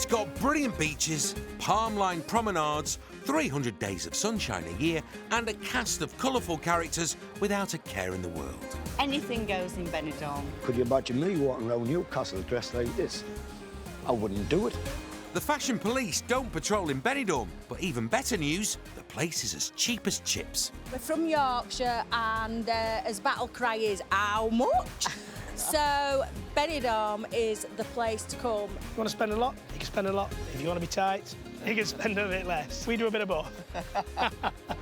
It's got brilliant beaches, palm-lined promenades, 300 days of sunshine a year, and a cast of colourful characters without a care in the world. Anything goes in Benidorm. Could you imagine me walking around Newcastle dressed like this? I wouldn't do it. The fashion police don't patrol in Benidorm, but even better news, the place is as cheap as chips. We're from Yorkshire, and as battle cry is, how much? So Benidorm is the place to come. You want to spend a lot? You can spend a lot. If you want to be tight, you can spend a bit less. We do a bit of both.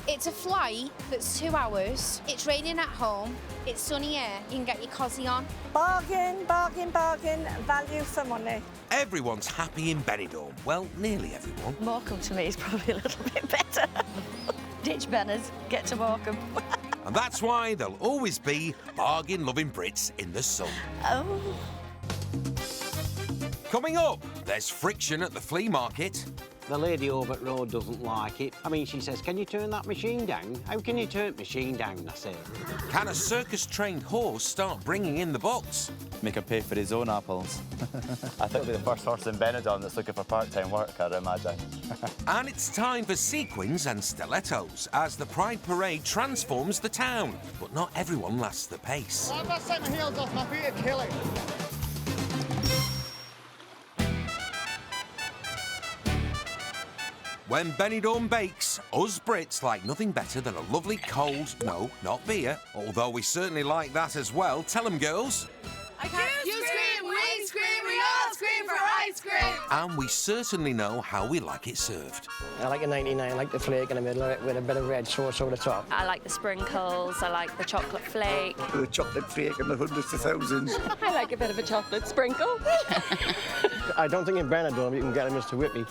It's a flight that's 2 hours. It's raining at home. It's sunny here. You can get your cosy on. Bargain, bargain, bargain, value for money. Everyone's happy in Benidorm. Well, nearly everyone. Morecambe to me is probably a little bit better. Ditch banners, get to Morecambe. And that's why there'll always be bargain-loving Brits in the sun. Oh. Coming up, there's friction at the flea market. The lady over at road doesn't like it. I mean, she says, can you turn that machine down? How can you turn the machine down, I say. Can a circus-trained horse start bringing in the bucks? Make him pay for his own apples. I think we're the first horse in Benidorm that's looking for part-time work, I'd imagine. And it's time for sequins and stilettos as the Pride Parade transforms the town. But not everyone lasts the pace. I'm not setting my heels off, my feet are killing. When Benidorm bakes, us Brits like nothing better than a lovely cold, no, not beer, although we certainly like that as well. Tell 'em, girls. You scream, we scream, we all scream for ice cream. And we certainly know how we like it served. I like a 99, I like the flake in the middle of it with a bit of red sauce over the top. I like the sprinkles, I like the chocolate flake. The chocolate flake and the hundreds of thousands. I like a bit of a chocolate sprinkle. I don't think in Benidorm you can get a Mr. Whippy.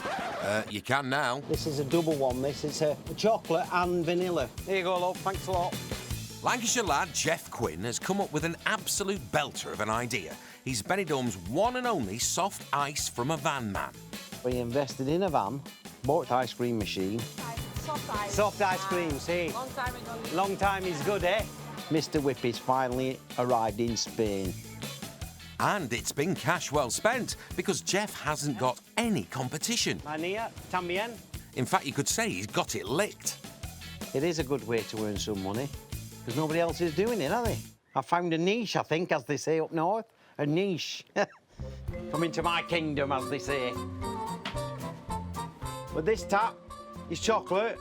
You can now. This is a double one, this. It's a chocolate and vanilla. Here you go, love. Thanks a lot. Lancashire lad Jeff Quinn has come up with an absolute belter of an idea. He's Benidorm's one and only soft ice from a van man. We invested in a van, bought the ice cream machine. Soft ice. Soft ice cream, see? Long time ago. Long time is good, eh? Mr. Whippy's finally arrived in Spain. And it's been cash well spent because Jeff hasn't got any competition. Mania, tambien. In fact, you could say he's got it licked. It is a good way to earn some money because nobody else is doing it, are they? I found a niche, I think, as they say up north. A niche. Come into my kingdom, as they say. But this tap is chocolate.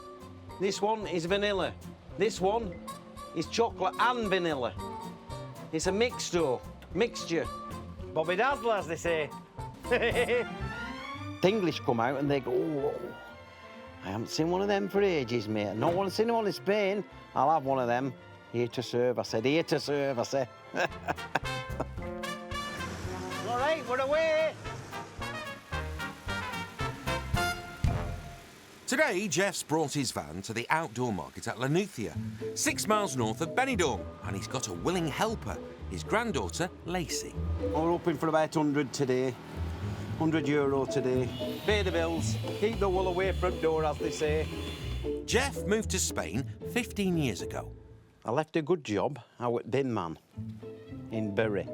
This one is vanilla. This one is chocolate and vanilla. It's a mixture. Bobby Dazzle, as they say. The English come out and they go, oh, I haven't seen one of them for ages, mate. No one's seen one in Spain. I'll have one of them. Here to serve, I said. Here to serve, I said. All right, we're away. Today, Jeff's brought his van to the outdoor market at Lanuthia, 6 miles north of Benidorm, and he's got a willing helper, his granddaughter, Lacey. We're hoping for about 100 today. €100 today. Pay the bills, keep the wool away front door, as they say. Jeff moved to Spain 15 years ago. I left a good job out at Bin Man in Bury.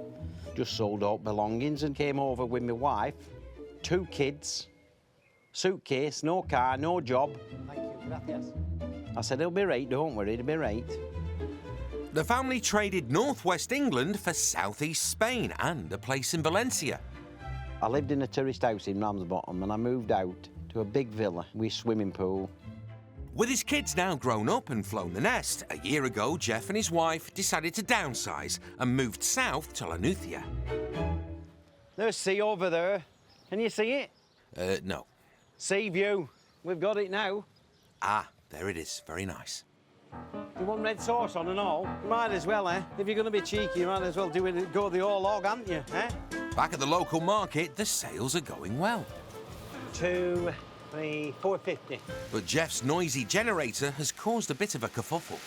Just sold out belongings and came over with my wife, 2 kids, suitcase, no car, no job. Thank you, gracias. I said, it'll be right, don't worry, it'll be right. The family traded northwest England for southeast Spain and a place in Valencia. I lived in a tourist house in Ramsbottom and I moved out to a big villa with swimming pool. With his kids now grown up and flown the nest, a year ago, Jeff and his wife decided to downsize and moved south to Lanuthia. There's sea over there. Can you see it? No. Sea view. We've got it now. Ah, there it is. Very nice. You want red sauce on and all? You might as well, eh? If you're going to be cheeky, you might as well do it, go the all log, aren't you, eh? Back at the local market, the sales are going well. 2, 3, 4.50. But Jeff's noisy generator has caused a bit of a kerfuffle.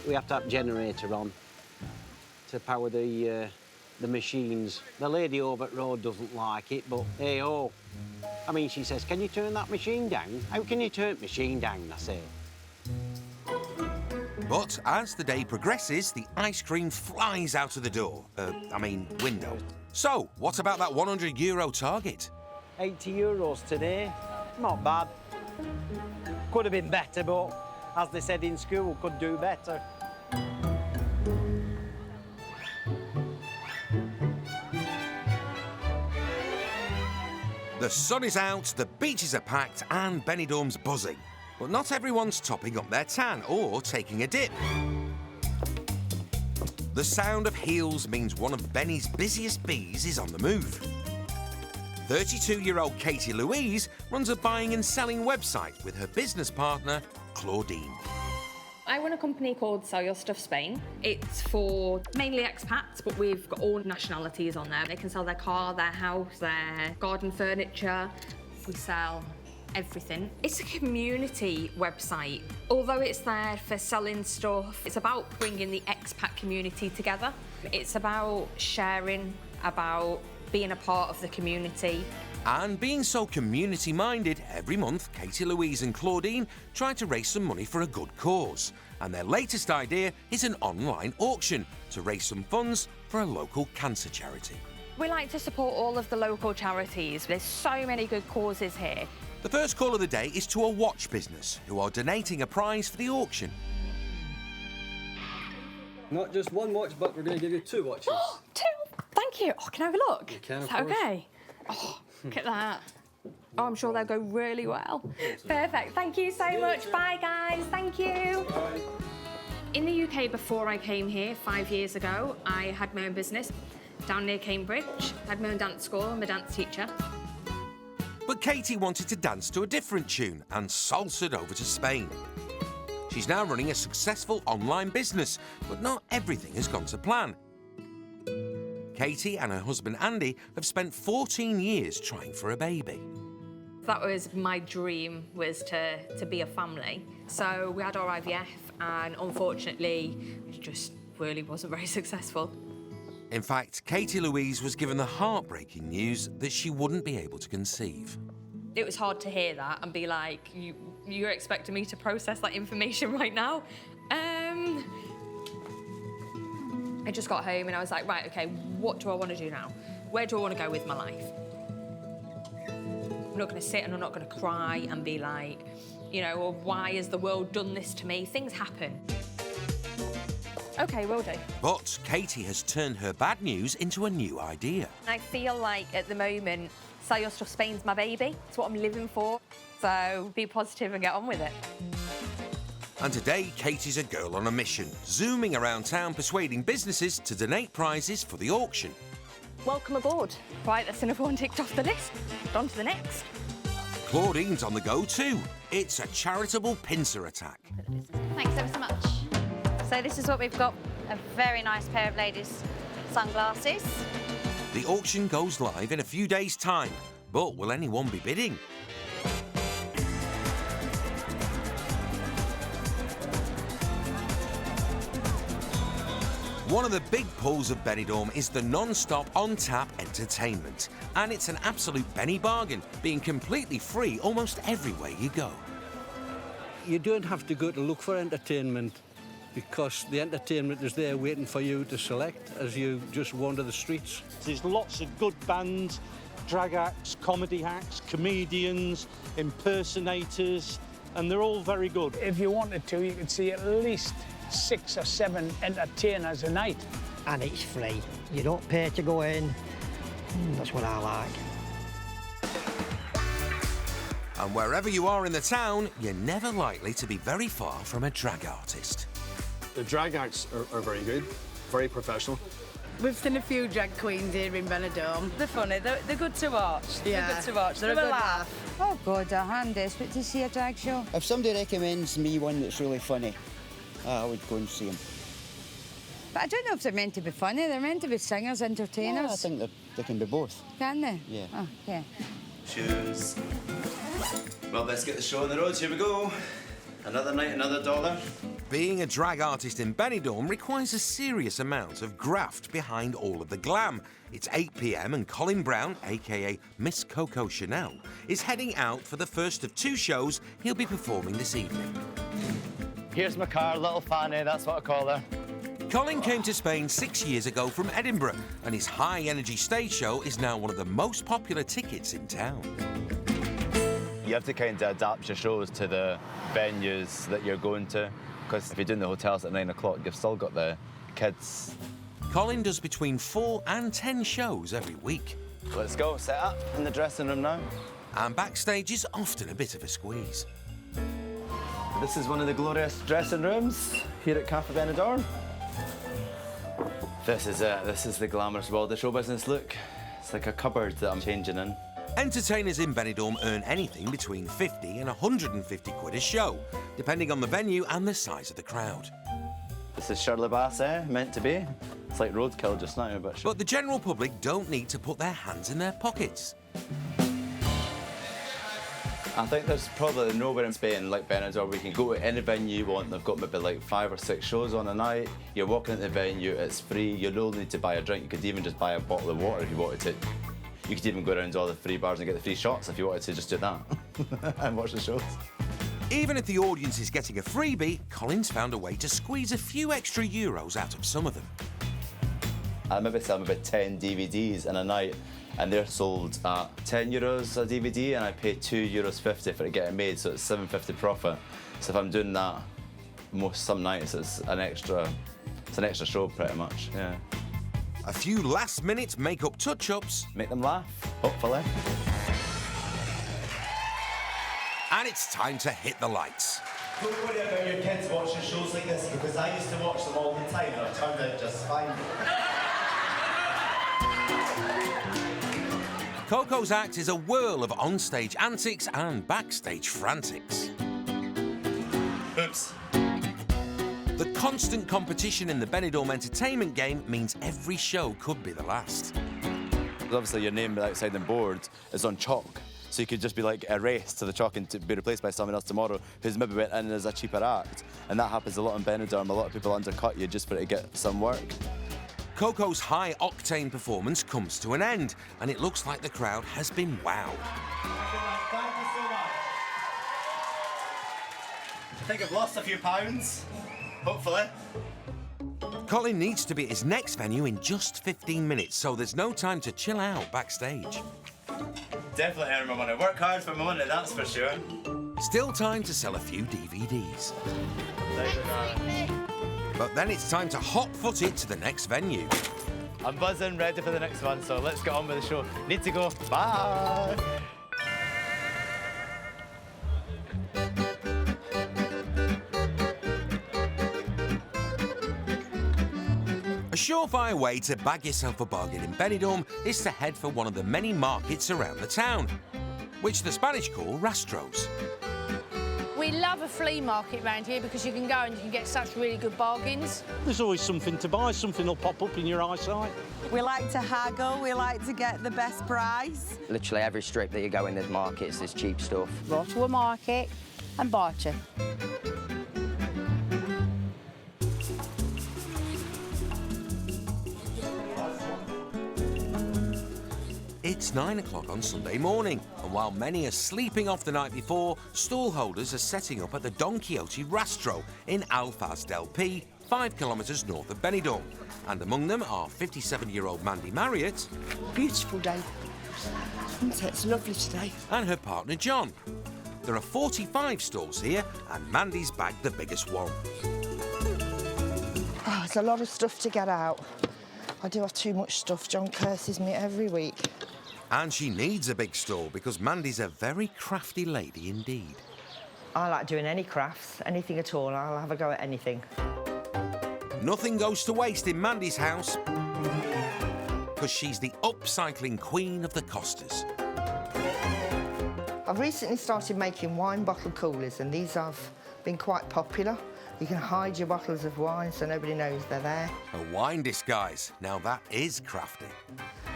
We have to have a generator on to power the machines. The lady over at road doesn't like it, but hey-oh. I mean, she says, can you turn that machine down? How can you turn the machine down, I say. But as the day progresses, the ice cream flies out of the door. window. So, what about that €100 target? €80 today. Not bad. Could have been better, but as they said in school, could do better. The sun is out, the beaches are packed, and Benidorm's buzzing. But not everyone's topping up their tan or taking a dip. The sound of heels means one of Benny's busiest bees is on the move. 32-year-old Katie Louise runs a buying and selling website with her business partner, Claudine. I run a company called Sell Your Stuff Spain. It's for mainly expats, but we've got all nationalities on there. They can sell their car, their house, their garden furniture. We sell everything. It's a community website. Although it's there for selling stuff, it's about bringing the expat community together. It's about sharing, about being a part of the community. And being so community-minded, every month Katie Louise and Claudine try to raise some money for a good cause. And their latest idea is an online auction to raise some funds for a local cancer charity. We like to support all of the local charities. There's so many good causes here. The first call of the day is to a watch business who are donating a prize for the auction. Not just one watch, but we're going to give you 2 watches. Two? Thank you. Oh, can I have a look? You can, Is that okay? Oh, look at that. Oh, I'm sure they'll go really well. Perfect. Thank you so much. Bye, guys. Thank you. Bye. In the UK, before I came here 5 years ago, I had my own business down near Cambridge. I had my own dance school. I'm a dance teacher. But Katie wanted to dance to a different tune and salsa'd over to Spain. She's now running a successful online business, but not everything has gone to plan. Katie and her husband Andy have spent 14 years trying for a baby. That was my dream, was to be a family. So we had our IVF, and unfortunately, it just really wasn't very successful. In fact, Katie Louise was given the heartbreaking news that she wouldn't be able to conceive. It was hard to hear that and be like, you're expecting me to process that information right now? I just got home and I was like, right, okay, what do I want to do now? Where do I want to go with my life? I'm not going to sit and I'm not going to cry and be like, you know, well, why has the world done this to me? Things happen. Okay, will do. But Katie has turned her bad news into a new idea. I feel like at the moment, Sell Your Stuff Spain's my baby. It's what I'm living for. So be positive and get on with it. And today, Katie's a girl on a mission, zooming around town persuading businesses to donate prizes for the auction. Welcome aboard. Right, that's another one ticked off the list. On to the next. Claudine's on the go too. It's a charitable pincer attack. Thanks ever so much. So this is what we've got, a very nice pair of ladies' sunglasses. The auction goes live in a few days' time, but will anyone be bidding? One of the big pulls of Benidorm is the non-stop on-tap entertainment. And it's an absolute penny bargain, being completely free almost everywhere you go. You don't have to go to look for entertainment because the entertainment is there waiting for you to select as you just wander the streets. There's lots of good bands, drag acts, comedy acts, comedians, impersonators, and they're all very good. If you wanted to, you could see at least 6 or 7 entertainers a night. And it's free. You don't pay to go in. That's what I like. And wherever you are in the town, you're never likely to be very far from a drag artist. The drag acts are very good, very professional. We've seen a few drag queens here in Benidorm. They're funny, they're good to watch. Yeah. They're good to watch, they're a good laugh. Oh God, I'm desperate to see a drag show. If somebody recommends me one that's really funny, I would go and see them. But I don't know if they're meant to be funny. They're meant to be singers, entertainers. Yeah, I think they can be both. Can they? Yeah. Oh, yeah. Shoes. Well, let's get the show on the road. Here we go. Another night, another dollar. Being a drag artist in Benidorm requires a serious amount of graft behind all of the glam. It's 8 p.m. and Colin Brown, a.k.a. Miss Coco Chanel, is heading out for the first of 2 shows he'll be performing this evening. Here's my car, little Fanny, that's what I call her. Colin came to Spain 6 years ago from Edinburgh, and his high-energy stage show is now one of the most popular tickets in town. You have to kind of adapt your shows to the venues that you're going to, because if you're doing the hotels at 9 o'clock, you've still got the kids. Colin does between 4 and 10 shows every week. Let's go, set up in the dressing room now. And backstage is often a bit of a squeeze. This is one of the glorious dressing rooms here at Cafe Benidorm. This is the glamorous world of show business. Look, it's like a cupboard that I'm changing in. Entertainers in Benidorm earn anything between 50 and 150 quid a show, depending on the venue and the size of the crowd. This is Shirley Bass, meant to be. It's like roadkill just now, but... But the general public don't need to put their hands in their pockets. I think there's probably nowhere in Spain like Benidorm where you can go to any venue you want. They've got maybe like 5 or 6 shows on a night. You're walking at the venue, it's free. You don't need to buy a drink. You could even just buy a bottle of water if you wanted to. You could even go around to all the free bars and get the free shots if you wanted to just do that and watch the shows. Even if the audience is getting a freebie, Colin's found a way to squeeze a few extra euros out of some of them. I maybe sell maybe 10 DVDs in a night, and they're sold at €10 a DVD, and I pay €2.50 for it getting made, so it's £7.50 profit. So if I'm doing that some nights, it's an extra show pretty much, yeah. A few last-minute makeup touch-ups. Make them laugh, hopefully. And it's time to hit the lights. Don't worry about your kids watching shows like this, because I used to watch them all the time and I've turned out just fine. Coco's act is a whirl of onstage antics and backstage frantics. Oops. The constant competition in the Benidorm entertainment game means every show could be the last. Obviously, your name outside the board is on chalk, so you could just be like erased to the chalk and to be replaced by someone else tomorrow who's maybe went in as a cheaper act. And that happens a lot in Benidorm. A lot of people undercut you just for it to get some work. Coco's high-octane performance comes to an end, and it looks like the crowd has been wowed. Thank you so much. I think I've lost a few pounds, hopefully. Colin needs to be at his next venue in just 15 minutes, so there's no time to chill out backstage. Definitely earn my money. Work hard for my money, that's for sure. Still time to sell a few DVDs. But then it's time to hot-foot it to the next venue. I'm buzzing, ready for the next one, so let's get on with the show. Need to go. Bye! A surefire way to bag yourself a bargain in Benidorm is to head for one of the many markets around the town, which the Spanish call rastros. We love a flea market around here because you can go and you can get such really good bargains. There's always something to buy, something will pop up in your eyesight. We like to haggle, we like to get the best price. Literally every strip that you go in, there's markets, there's cheap stuff. Go to a market and barter. It's 9 o'clock on Sunday morning, and while many are sleeping off the night before, stall holders are setting up at the Don Quixote Rastro in Alfaz del Pi, 5 kilometres north of Benidorm. And among them are 57-year-old Mandy Marriot. Beautiful day. It's lovely today. And her partner John. There are 45 stalls here, and Mandy's bagged the biggest one. Oh, it's a lot of stuff to get out. I do have too much stuff. John curses me every week. And she needs a big stall because Mandy's a very crafty lady indeed. I like doing any crafts, anything at all. I'll have a go at anything. Nothing goes to waste in Mandy's house because she's the upcycling queen of the Costas. I've recently started making wine bottle coolers, and these have been quite popular. You can hide your bottles of wine so nobody knows they're there. A wine disguise. Now that is crafty.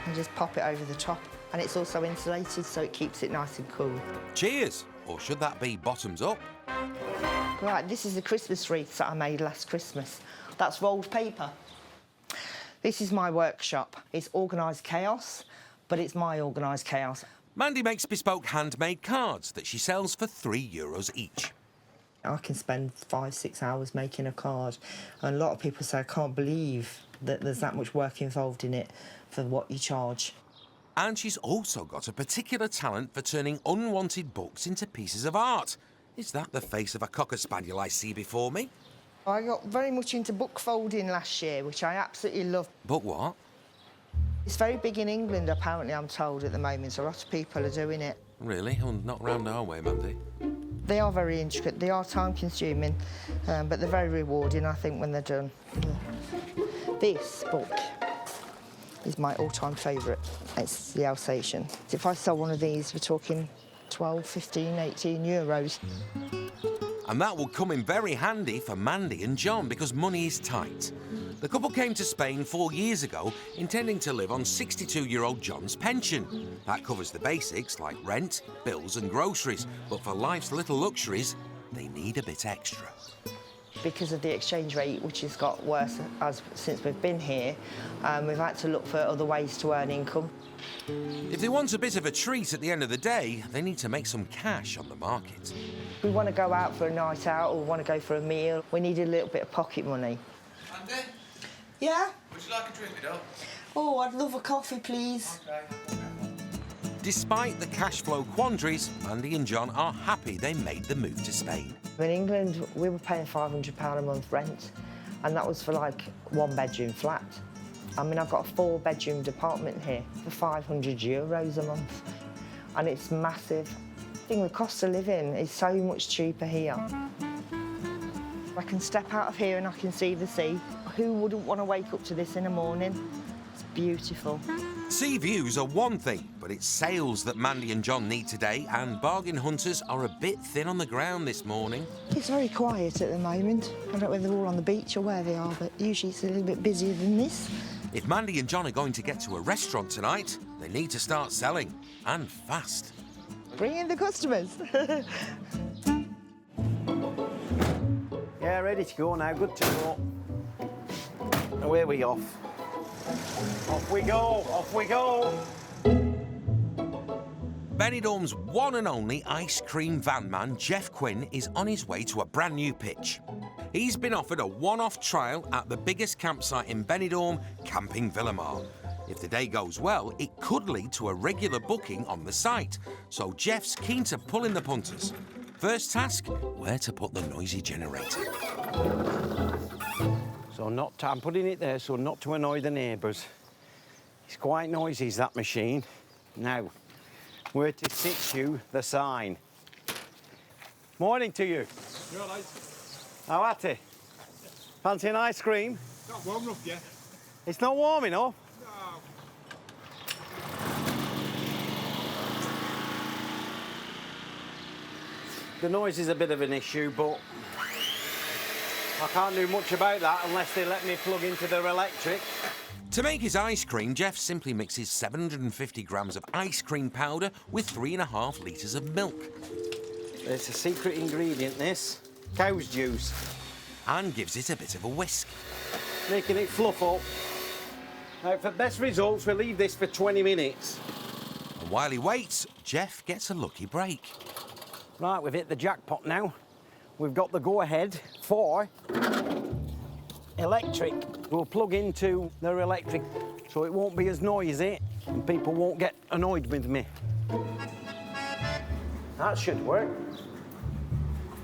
And just pop it over the top. And it's also insulated, so it keeps it nice and cool. Cheers! Or should that be bottoms up? Right, this is the Christmas wreaths that I made last Christmas. That's rolled paper. This is my workshop. It's organised chaos, but it's my organised chaos. Mandy makes bespoke handmade cards that she sells for €3 each. I can spend 5-6 hours making a card, and a lot of people say, I can't believe that there's that much work involved in it for what you charge. And she's also got a particular talent for turning unwanted books into pieces of art. Is that the face of a cocker spaniel I see before me? I got very much into book folding last year, which I absolutely love. But what? It's very big in England, apparently, I'm told, at the moment, so a lot of people are doing it. Really? Oh, not round our way, Mandy. They are very intricate, they are time-consuming, but they're very rewarding, I think, when they're done. This book is my all-time favourite. It's the Alsatian. If I sell one of these, we're talking 12, 15, 18 euros. And that will come in very handy for Mandy and John because money is tight. The couple came to Spain 4 years ago intending to live on 62-year-old John's pension. That covers the basics like rent, bills and groceries, but for life's little luxuries, they need a bit extra. Because of the exchange rate, which has got worse since we've been here, we've had to look for other ways to earn income. If they want a bit of a treat at the end of the day, they need to make some cash on the market. We want to go out for a night out or we want to go for a meal. We need a little bit of pocket money. Mandy? Yeah? Would you like a drink, though? Oh, I'd love a coffee, please. Okay. Despite the cash flow quandaries, Mandy and John are happy they made the move to Spain. In England, we were paying £500 a month rent, and that was for like 1-bedroom flat. I mean, I've got a 4-bedroom apartment here for €500 a month, and it's massive. I think the cost of living is so much cheaper here. I can step out of here and I can see the sea. Who wouldn't want to wake up to this in the morning? It's beautiful. Sea views are one thing, but it's sales that Mandy and John need today, and bargain hunters are a bit thin on the ground this morning. It's very quiet at the moment. I don't know whether they're all on the beach or where they are, but usually it's a little bit busier than this. If Mandy and John are going to get to a restaurant tonight, they need to start selling, and fast. Bring in the customers. Yeah, ready to go now, good to go. Away we off. Off we go, off we go. Benidorm's one and only ice cream van man, Jeff Quinn, is on his way to a brand new pitch. He's been offered a one-off trial at the biggest campsite in Benidorm, Camping Villamar. If the day goes well, it could lead to a regular booking on the site. So Jeff's keen to pull in the punters. First task, where to put the noisy generator. So I'm putting it there so not to annoy the neighbours. It's quite noisy, is that machine. Now, where to situ the sign. Morning to you. You're all right. How at it? Fancy an ice cream? Not warm enough yet. It's not warm enough? No. The noise is a bit of an issue, but I can't do much about that unless they let me plug into their electric. To make his ice cream, Jeff simply mixes 750 grams of ice cream powder with 3.5 litres of milk. It's a secret ingredient, this. Cow's juice. And gives it a bit of a whisk. Making it fluff up. Now, for best results, we'll leave this for 20 minutes. And while he waits, Jeff gets a lucky break. Right, we've hit the jackpot now. We've got the go-ahead for electric. We'll plug into their electric so it won't be as noisy and people won't get annoyed with me. That should work.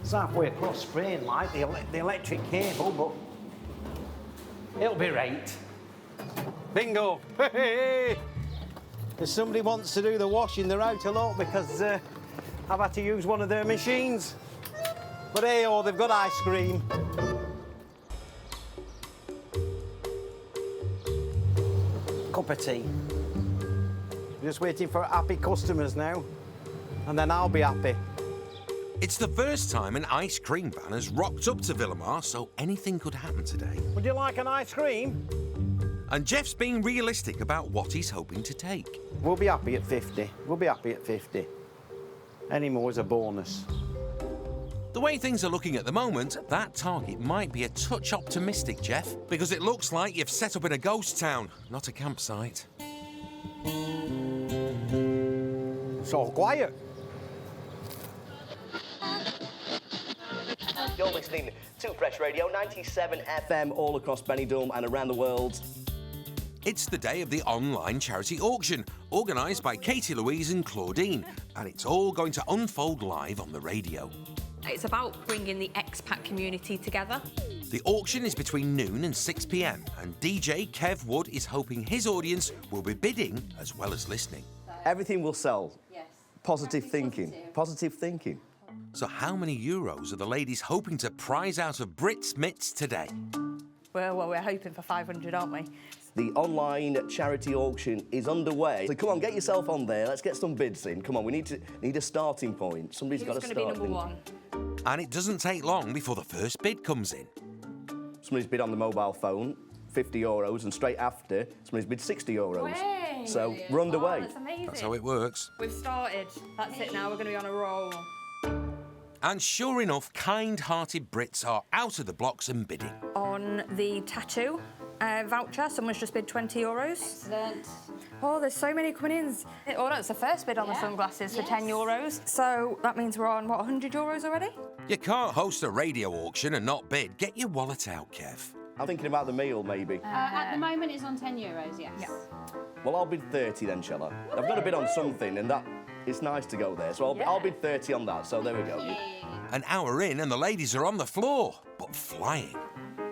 It's halfway across Spain, like the electric cable, but it'll be right. Bingo! Hey! If somebody wants to do the washing, they're out a lot because I've had to use one of their machines. But hey-oh, they've got ice cream. Cup of tea. Just waiting for happy customers now, and then I'll be happy. It's the first time an ice cream van has rocked up to Villamar, so anything could happen today. Would you like an ice cream? And Jeff's being realistic about what he's hoping to take. We'll be happy at 50. We'll be happy at 50. Any more is a bonus. The way things are looking at the moment, that target might be a touch optimistic, Jeff, because it looks like you've set up in a ghost town, not a campsite. It's all quiet. You're listening to Fresh Radio 97 FM all across Benidorm and around the world. It's the day of the online charity auction, organised by Katie Louise and Claudine, and it's all going to unfold live on the radio. It's about bringing the expat community together. The auction is between noon and 6 p.m, and DJ Kev Wood is hoping his audience will be bidding as well as listening. Everything will sell. Yes. Positive thinking. Positive thinking. So how many euros are the ladies hoping to prize out of Brits Mitts today? Well, we're hoping for 500, aren't we? The online charity auction is underway. So come on, get yourself on there. Let's get some bids in. Come on, we need a starting point. Somebody's got to start. Who's going to be number one? And it doesn't take long before the first bid comes in. Somebody's bid on the mobile phone, €50, and straight after, somebody's bid €60. Way. So we're underway. That's amazing. That's how it works. We've started. That's it now. We're going to be on a roll. And sure enough, kind-hearted Brits are out of the blocks and bidding. On the tattoo voucher, someone's just bid €20. Excellent. Oh, there's so many coming in. Oh, that's the first bid on the sunglasses for €10. So that means we're on, what, €100 already? You can't host a radio auction and not bid. Get your wallet out, Kev. I'm thinking about the meal, maybe. At the moment, it's on €10, yes. Yeah. Well, I'll bid 30 then, shall I? I've got to bid on something, and that it's nice to go there. So I'll bid 30 on that. So there we go. An hour in, and the ladies are on the floor, but flying.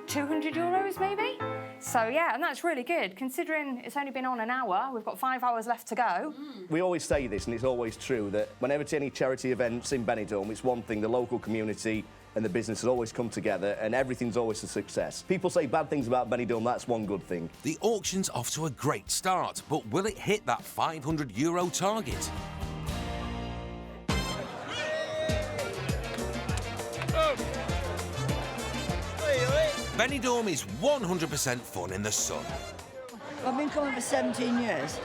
€200 maybe? So yeah, and that's really good considering it's only been on an hour. We've got 5 hours left to go. We always say this, and it's always true, that whenever it's any charity events in Benidorm, it's one thing, the local community and the business has always come together, and everything's always a success. People say bad things about Benidorm, that's one good thing. The auction's off to a great start, but will it hit that €500 target? Benidorm is 100% fun in the sun. I've been coming for 17 years,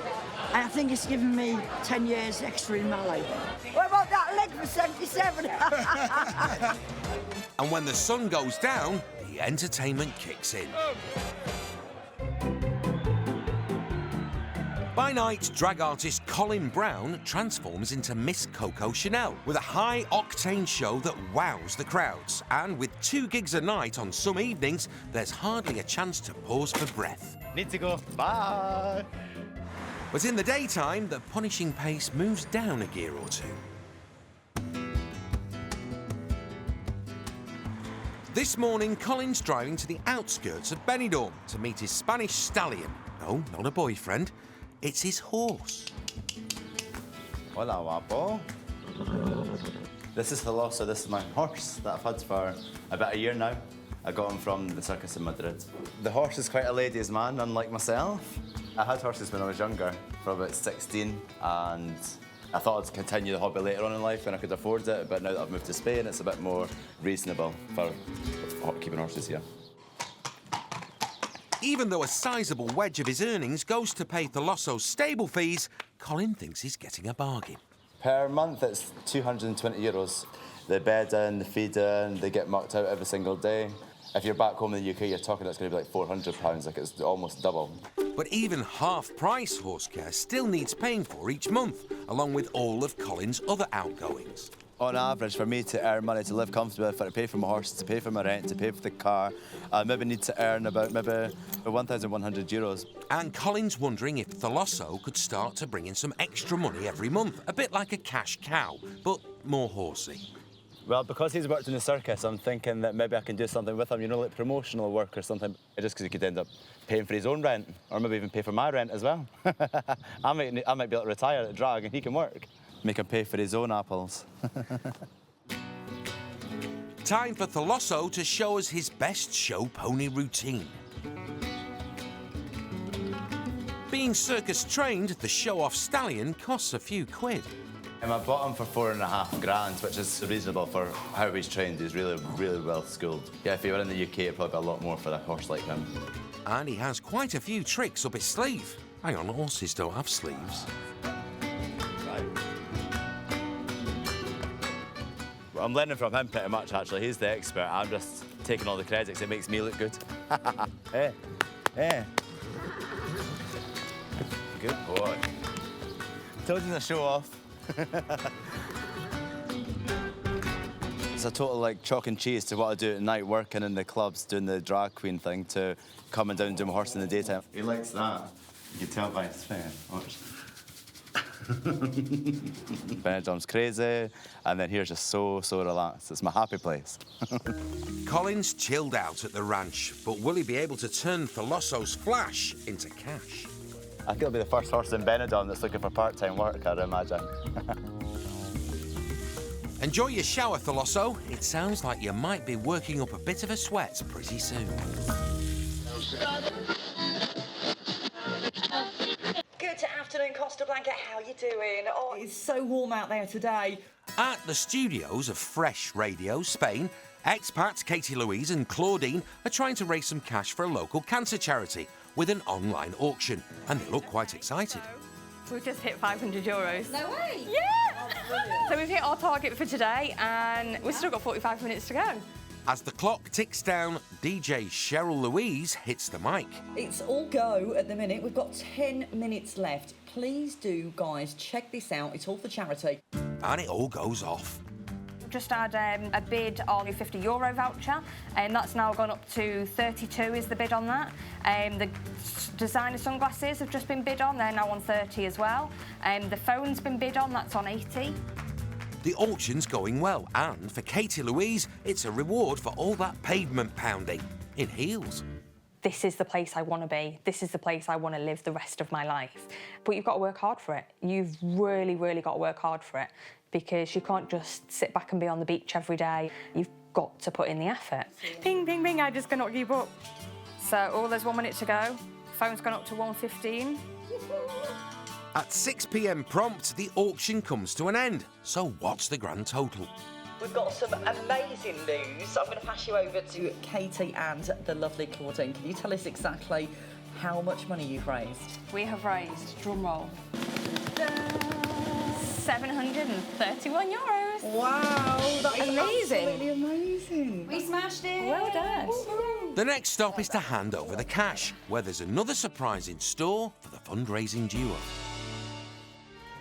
and I think it's given me 10 years extra in my life. What about that leg for 77? And when the sun goes down, the entertainment kicks in. By night, drag artist Colin Brown transforms into Miss Coco Chanel with a high-octane show that wows the crowds. And with 2 gigs a night on some evenings, there's hardly a chance to pause for breath. Need to go. Bye. But in the daytime, the punishing pace moves down a gear or two. This morning, Colin's driving to the outskirts of Benidorm to meet his Spanish stallion. No, not a boyfriend. It's his horse. Hola, guapo. This is Veloso. This is my horse that I've had for about a year now. I got him from the circus in Madrid. The horse is quite a ladies' man, unlike myself. I had horses when I was younger, for about 16, and I thought I'd continue the hobby later on in life when I could afford it, but now that I've moved to Spain, it's a bit more reasonable for keeping horses here. Even though a sizable wedge of his earnings goes to pay Tholosso's stable fees, Colin thinks he's getting a bargain. Per month, it's €220. The bedding, the feeding, they get mucked out every single day. If you're back home in the UK, you're talking it's going to be like £400, like it's almost double. But even half-price horse care still needs paying for each month, along with all of Colin's other outgoings. On average, for me to earn money to live comfortably, for to pay for my horse, to pay for my rent, to pay for the car, I maybe need to earn about maybe €1,100. And Colin's wondering if Tholosso could start to bring in some extra money every month, a bit like a cash cow, but more horsey. Well, because he's worked in the circus, I'm thinking that maybe I can do something with him, you know, like promotional work or something, just because he could end up paying for his own rent, or maybe even pay for my rent as well. I might be able to retire at drag and he can work. Make him pay for his own apples. Time for Tholosso to show us his best show pony routine. Being circus trained, the show-off stallion costs a few quid. I bought him for £4.5 grand, which is reasonable for how he's trained. He's really, really well schooled. Yeah, if he were in the UK, it'd probably be a lot more for a horse like him. And he has quite a few tricks up his sleeve. Hang on, horses don't have sleeves. Right. Well, I'm learning from him pretty much, actually. He's the expert. I'm just taking all the credits. It makes me look good. Hey, hey. Good boy. Told you to show off. It's a total like chalk and cheese to what I do at night, working in the clubs, doing the drag queen thing, to coming down and doing my horse in the daytime. He likes that. You can tell by his face. Watch. Benidorm's crazy, and then here's just so relaxed. It's my happy place. Colin's chilled out at the ranch, but will he be able to turn Tholosso's flash into cash? I think he'll be the first horse in Benidorm that's looking for part-time work, I'd imagine. Enjoy your shower, Tholosso. It sounds like you might be working up a bit of a sweat pretty soon. Good afternoon, Costa Blanca. How you doing? Oh, it's so warm out there today. At the studios of Fresh Radio Spain, expats Katie Louise and Claudine are trying to raise some cash for a local cancer charity with an online auction, and they look quite excited. We've just hit €500. No way! Yeah! So we've hit our target for today, and we've still got 45 minutes to go. As the clock ticks down, DJ Cheryl Louise hits the mic. It's all go at the minute. We've got 10 minutes left. Please do, guys, check this out. It's all for charity. And it all goes off. Just had a bid on a €50 voucher, and that's now gone up to 32 is the bid on that. The designer sunglasses have just been bid on, they're now on 30 as well. The phone's been bid on, that's on 80. The auction's going well, and for Katie Louise, it's a reward for all that pavement pounding in heels. This is the place I want to be. This is the place I want to live the rest of my life. But you've got to work hard for it. You've really, really got to work hard for it, because you can't just sit back and be on the beach every day. You've got to put in the effort. Ping, ping, ping, I just cannot keep up. So, there's 1 minute to go. Phone's gone up to 1:15. At 6 p.m. prompt, the auction comes to an end. So what's the grand total? We've got some amazing news. I'm going to pass you over to Katie and the lovely Claudine. Can you tell us exactly how much money you've raised? We have raised, drum roll, €731. Wow, that is amazing. Absolutely amazing. We smashed it. Well done. The next stop is to hand over the cash, where there's another surprise in store for the fundraising duo.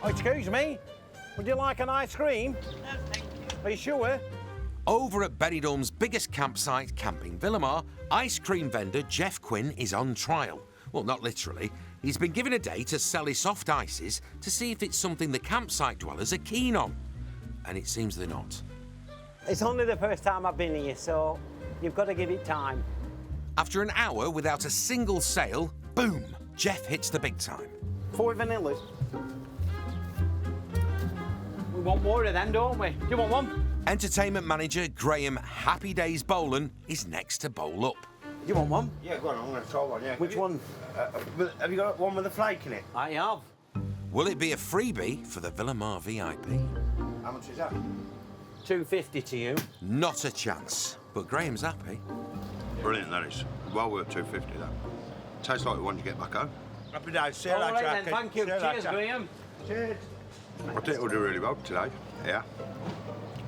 Oh, excuse me, would you like an ice cream? No, thank you. Are you sure? Over at Benidorm's biggest campsite, Camping Villamar, ice cream vendor Jeff Quinn is on trial. Well, not literally. He's been given a day to sell his soft ices to see if it's something the campsite dwellers are keen on. And it seems they're not. It's only the first time I've been here, so you've got to give it time. After an hour without a single sale, boom, Jeff hits the big time. 4 vanillas. We want more of them, don't we? Do you want one? Entertainment manager Graham Happy Days Bolan is next to bowl up. You want one? Yeah, go on, I'm going to try one, yeah. Which one? Have you got one with a flake in it? I have. Will it be a freebie for the Villamar VIP? How much is that? $2.50 to you. Not a chance, but Graham's happy. Brilliant, that is. Well worth $2.50, that. Tastes like the one you get back home. Happy days. See you later. All right, then, thank you. Cheers, Graham. Cheers. I think he'll do really well today, yeah.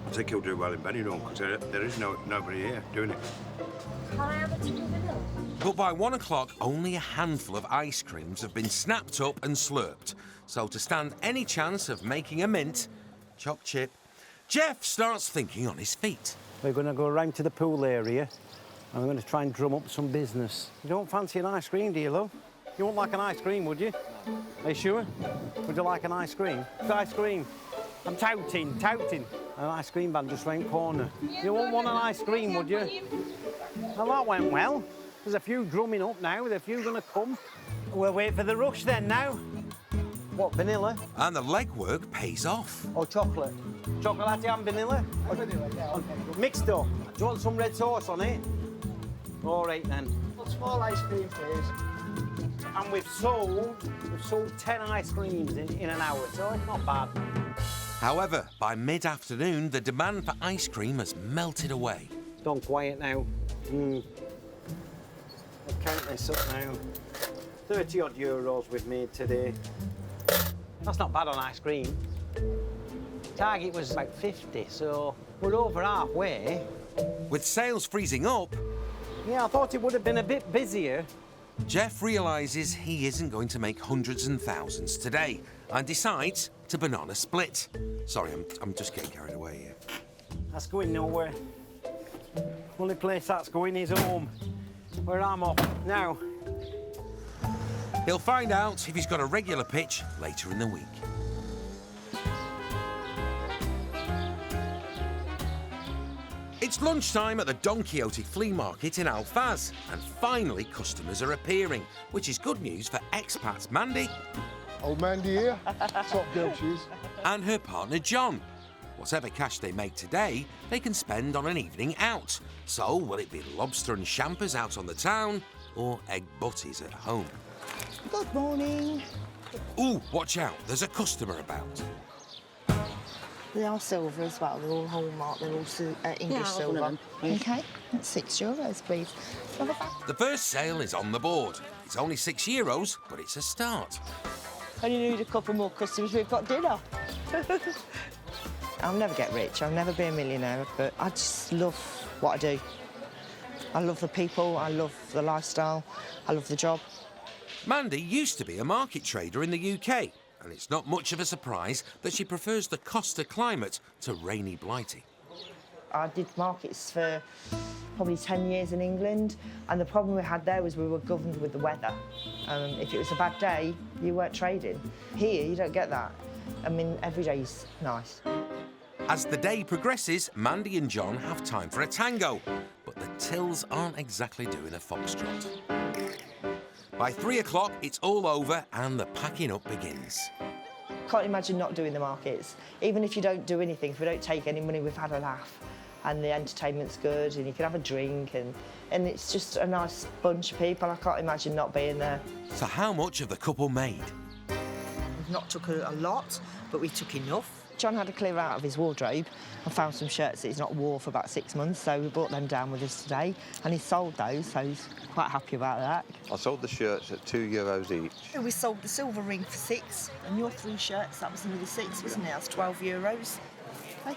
I think he'll do well in Benidorm, because there is nobody here doing it. But by 1 o'clock, only a handful of ice creams have been snapped up and slurped. So to stand any chance of making a mint, choc chip, Jeff starts thinking on his feet. We're going to go round to the pool area, and we're going to try and drum up some business. You don't fancy an ice cream, do you, love? You wouldn't like an ice cream, would you? Are you sure? Would you like an ice cream? Ice cream. I'm touting. An ice cream van just round the corner. You wouldn't want an ice cream, would you? Well, that went well. There's a few drumming up now. There's a few going to come. We'll wait for the rush then now. What, vanilla? And the legwork pays off. Or chocolate? Chocolate latte and vanilla? Oh, vanilla, yeah. Okay. Mixed up. Do you want some red sauce on it? All right then. What small ice cream, please? And we've sold 10 ice creams in an hour, so it's not bad. However, by mid-afternoon, the demand for ice cream has melted away. Don't quiet now. I'll count this up now. 30-odd euros we've made today. That's not bad on ice cream. Target was about 50, so we're over halfway. With sales freezing up... Yeah, I thought it would have been a bit busier. Jeff realises he isn't going to make hundreds and thousands today and decides to banana split. Sorry, I'm just getting carried away here. That's going nowhere. Only place that's going is home, where I'm off now. He'll find out if he's got a regular pitch later in the week. It's lunchtime at the Don Quixote Flea Market in Alfaz, and finally customers are appearing, which is good news for expats Mandy. Old Mandy here. Top girl she is. And her partner John. Whatever cash they make today, they can spend on an evening out. So, will it be lobster and champers out on the town, or egg butties at home? Good morning. Ooh, watch out, there's a customer about. They are silver as well. They're all hallmark. They're all English silver. OK, that's €6, please. The first sale is on the board. It's only €6, but it's a start. Only need a couple more customers. We've got dinner. I'll never get rich. I'll never be a millionaire, but I just love what I do. I love the people. I love the lifestyle. I love the job. Mandy used to be a market trader in the UK, and it's not much of a surprise that she prefers the Costa climate to rainy Blighty. I did markets for probably 10 years in England, and the problem we had there was we were governed with the weather. If it was a bad day, you weren't trading. Here, you don't get that. I mean, every day's nice. As the day progresses, Mandy and John have time for a tango, but the tills aren't exactly doing a foxtrot. By 3 o'clock, it's all over and the packing up begins. Can't imagine not doing the markets. Even if you don't do anything, if we don't take any money, we've had a laugh. And the entertainment's good, and you can have a drink, and it's just a nice bunch of people. I can't imagine not being there. So how much have the couple made? We've not took a lot, but we took enough. John had to clear out of his wardrobe and found some shirts that he's not wore for about 6 months, so we brought them down with us today, and he sold those, so he's quite happy about that. I sold the shirts at €2 each. We sold the silver ring for 6, and your 3 shirts, that was another 6, wasn't it? That's €12. Hey,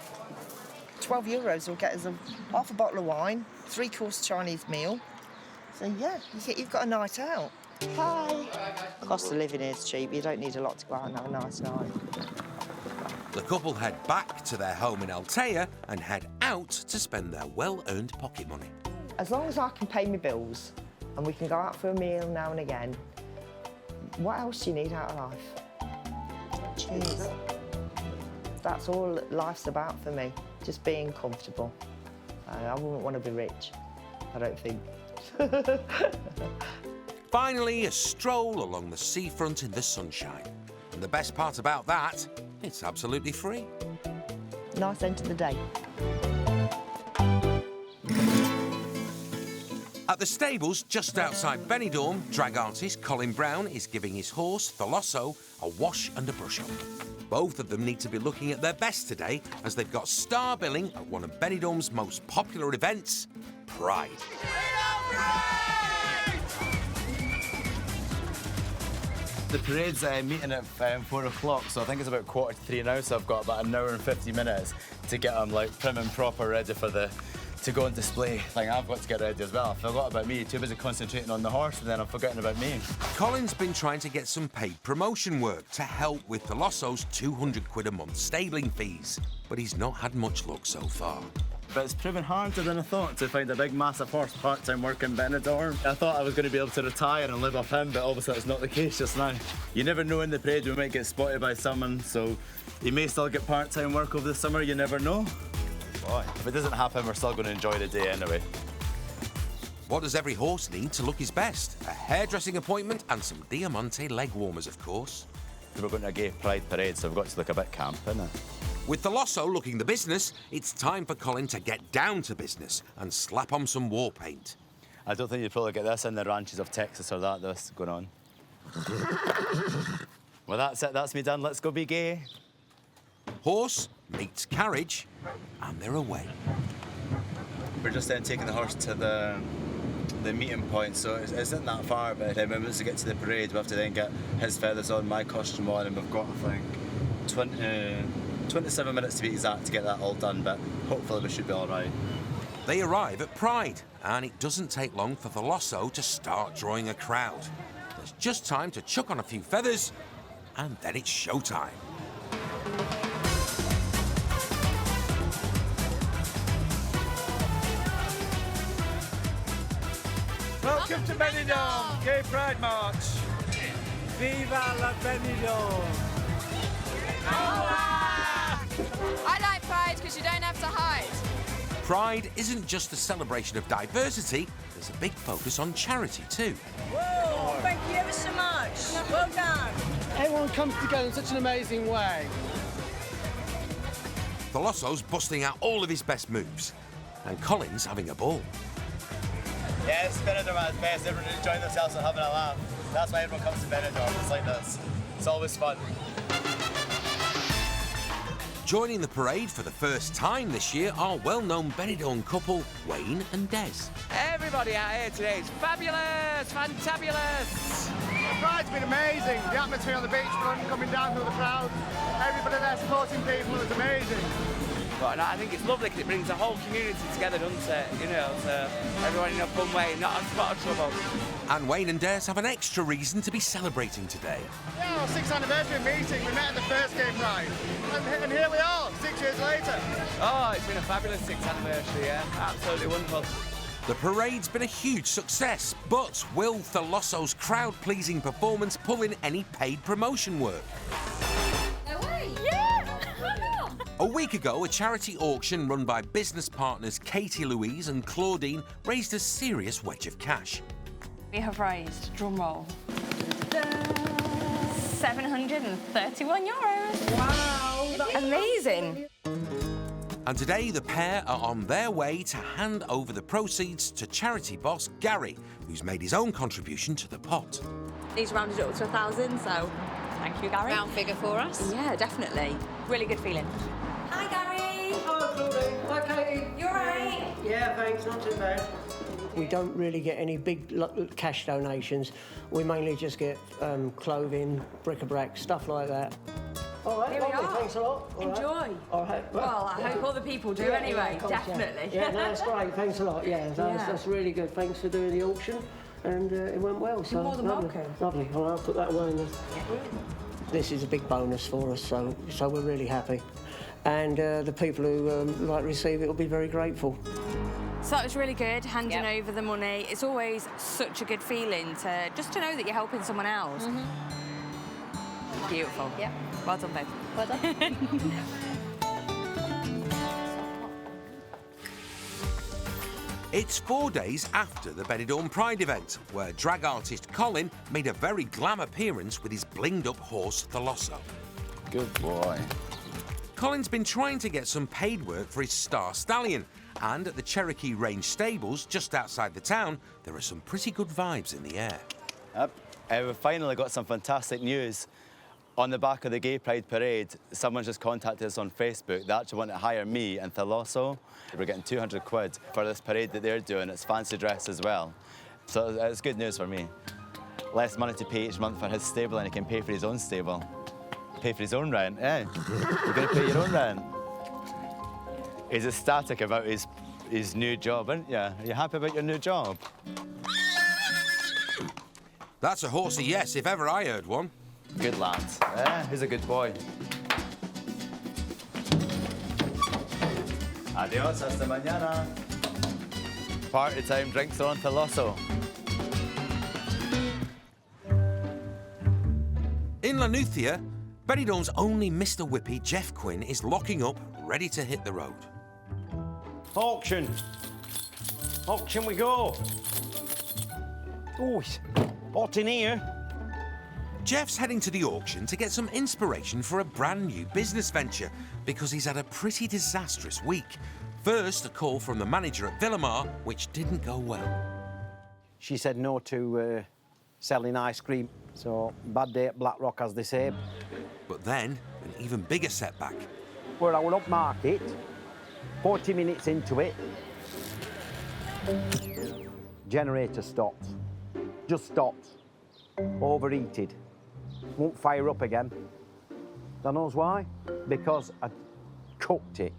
€12 will get us half a bottle of wine, 3-course Chinese meal. So, yeah, you've got a night out. Hi. Cost of living is cheap. You don't need a lot to go out and have a nice night. The couple head back to their home in Altea and head out to spend their well-earned pocket money. As long as I can pay my bills and we can go out for a meal now and again, what else do you need out of life? Cheers. That's all life's about for me, just being comfortable. I wouldn't want to be rich, I don't think. Finally, a stroll along the seafront in the sunshine. And the best part about that, it's absolutely free. Nice end to the day. At the stables just outside Benidorm, drag artist Colin Brown is giving his horse, Tholosso, a wash and a brush-up. Both of them need to be looking at their best today, as they've got star billing at one of Benidorm's most popular events, Pride. The parade's meeting at 4 o'clock, so I think it's about 2:45 now, so I've got about an hour and 50 minutes to get them like prim and proper ready for to go on display. Like, I've got to get ready as well. I forgot about me, too busy concentrating on the horse, and then I'm forgetting about me. Colin's been trying to get some paid promotion work to help with Tholosso's £200 a month stabling fees, but he's not had much luck so far. But it's proven harder than I thought to find a big, massive horse part-time work in Benidorm. I thought I was going to be able to retire and live off him, but obviously that's not the case just now. You never know in the parade, we might get spotted by someone, so you may still get part-time work over the summer, you never know. Boy, if it doesn't happen, we're still going to enjoy the day anyway. What does every horse need to look his best? A hairdressing appointment and some Diamante leg warmers, of course. We're going to a gay pride parade, so we've got to look a bit camp, innit? With Tholosso looking the business, it's time for Colin to get down to business and slap on some war paint. I don't think you'd probably get this in the ranches of Texas or this going on. Well, that's it. That's me done. Let's go be gay. Horse meets carriage, and they're away. We're just then taking the horse to the meeting point, so it isn't that far, but then when we get to the parade, we have to then get his feathers on, my costume on, and we've got, I think, 27 minutes to be exact to get that all done, but hopefully we should be all right. They arrive at Pride, and it doesn't take long for Tholosso to start drawing a crowd. There's just time to chuck on a few feathers, and then it's showtime. Welcome to Benidorm, Gay Pride March. Viva la Benidorm. I like Pride because you don't have to hide. Pride isn't just a celebration of diversity, there's a big focus on charity too. Whoa, thank you ever so much. Well done. Everyone comes together in such an amazing way. Tholosso's busting out all of his best moves, and Colin's having a ball. Yeah, it's Benidorm at its best. Everyone enjoying themselves and having a laugh. That's why everyone comes to Benidorm. It's like this. It's always fun. Joining the parade for the first time this year are well-known Benidorm couple Wayne and Des. Everybody out here today is fabulous, fantabulous. The pride's been amazing. The atmosphere on the beachfront, coming down through the crowd, everybody there supporting people is amazing. But I think it's lovely because it brings the whole community together, doesn't it? You know, so everyone in a fun way, not a spot of trouble. And Wayne and Des have an extra reason to be celebrating today. Yeah, our 6th anniversary meeting, we met at the first Gay Pride. And here we are, 6 years later. Oh, it's been a fabulous 6th anniversary, yeah. Absolutely wonderful. The parade's been a huge success, but will Tholosso's crowd-pleasing performance pull in any paid promotion work? No way! Yeah! A week ago, a charity auction run by business partners Katie Louise and Claudine raised a serious wedge of cash. We have raised, drum roll, €731. Wow! Amazing. And today, the pair are on their way to hand over the proceeds to charity boss Gary, who's made his own contribution to the pot. He's rounded it up to 1,000, so thank you, Gary. Round figure for us. Yeah, definitely. Really good feeling. Hi, Gary. Hello, Claudine. Hi, Katie. You all right? Yeah, thanks. Not too bad. We don't really get any big cash donations. We mainly just get clothing, bric-a-brac, stuff like that. All right, Here we lovely. are. Thanks a lot. All right. Enjoy. All right. Well, I hope other people do anyway, of course, definitely. Yeah, no, that's great. Thanks a lot. Yeah, that's really good. Thanks for doing the auction, and it went well. So You're more than lovely. welcome. Lovely. Well, I'll put that away. This is a big bonus for us, so we're really happy, and the people who receive it will be very grateful. So that was really good, handing over the money. It's always such a good feeling to know that you're helping someone else. Beautiful. Yep. Well done, both. Well done. It's 4 days after the Benidorm Pride event, where drag artist Colin made a very glam appearance with his blinged-up horse Tholosso. Good boy. Colin's been trying to get some paid work for his star stallion, and at the Cherokee Range stables just outside the town, there are some pretty good vibes in the air. Yep. We've finally got some fantastic news. On the back of the Gay Pride Parade, someone just contacted us on Facebook. They actually want to hire me and Tholosso. We're getting 200 quid for this parade that they're doing. It's fancy dress as well. So it's good news for me. Less money to pay each month for his stable, and he can pay for his own stable. Pay for his own rent, eh? You're going to pay your own rent. He's ecstatic about his new job, aren't you? Are you happy about your new job? That's a horsey yes, if ever I heard one. Good lad. Eh? He's a good boy. Adios, hasta mañana. Party time, drinks are on Tholosso. In Lanuthia, Benidorm's only Mr. Whippy, Jeff Quinn, is locking up, ready to hit the road. Auction. Auction we go. Oh, it's hot in here. Jeff's heading to the auction to get some inspiration for a brand new business venture because he's had a pretty disastrous week. First, a call from the manager at Villamar, which didn't go well. She said no to selling ice cream, so bad day at Blackrock, as they say. But then, an even bigger setback. Well, I went up market, 40 minutes into it, generator stopped. Just stopped. Overheated. Won't fire up again. Don't know why. Because I cooked it.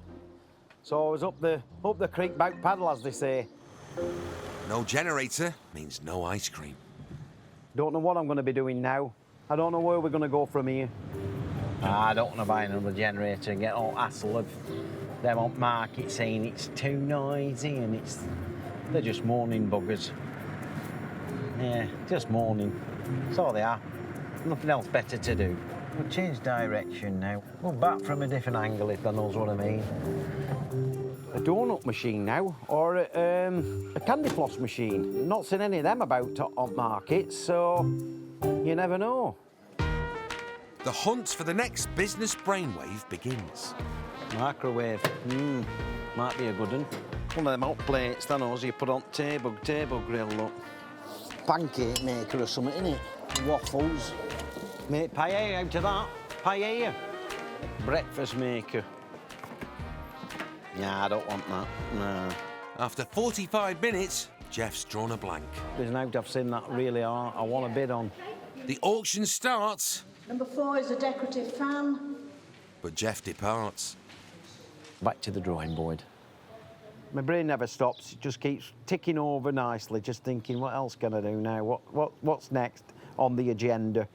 So I was up the creek back paddle, as they say. No generator means no ice cream. Don't know what I'm going to be doing now. I don't know where we're going to go from here. I don't want to buy another generator and get all hassle of them on market saying it's too noisy and they're just moaning buggers. Yeah, just mourning. So they are. Nothing else better to do. We'll change direction now. We'll back from a different angle, if that knows what I mean. A donut machine now, or a candy floss machine. Not seen any of them about on markets, so you never know. The hunt for the next business brainwave begins. Microwave. Might be a good one. One of them hot plates, that knows you put on table grill, look. Pancake maker or something, innit? Waffles. Make paella out of that. Paella. Breakfast maker. Nah, I don't want that. Nah. After 45 minutes, Jeff's drawn a blank. There's no I've seen that really I want a bid on. The auction starts. Number 4 is a decorative fan. But Jeff departs. Back to the drawing board. My brain never stops. It just keeps ticking over nicely, just thinking, what else can I do now? What's next on the agenda?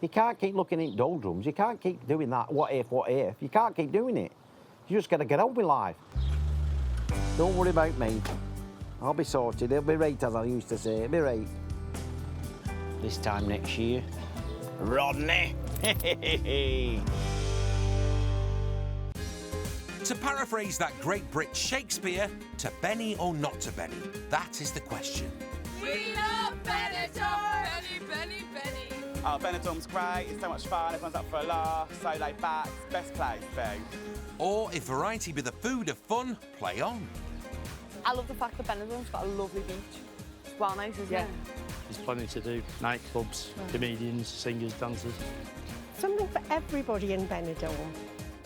You can't keep looking at doldrums. You can't keep doing that, what if? You can't keep doing it. You just got to get on with life. Don't worry about me. I'll be sorted. It'll be right, as I used to say. It'll be right. This time next year. Rodney! To paraphrase that great Brit Shakespeare, to Benny or not to Benny, that is the question. We love Benidorm! Benny. Oh, Benidorm's great, it's so much fun, everyone's up for a laugh, so laid back, best place, boo. Or if variety be the food of fun, play on. I love the fact that Benidorm's got a lovely beach. It's well nice, isn't it? There's plenty to do. Nightclubs, comedians, singers, dancers. Something for everybody in Benidorm.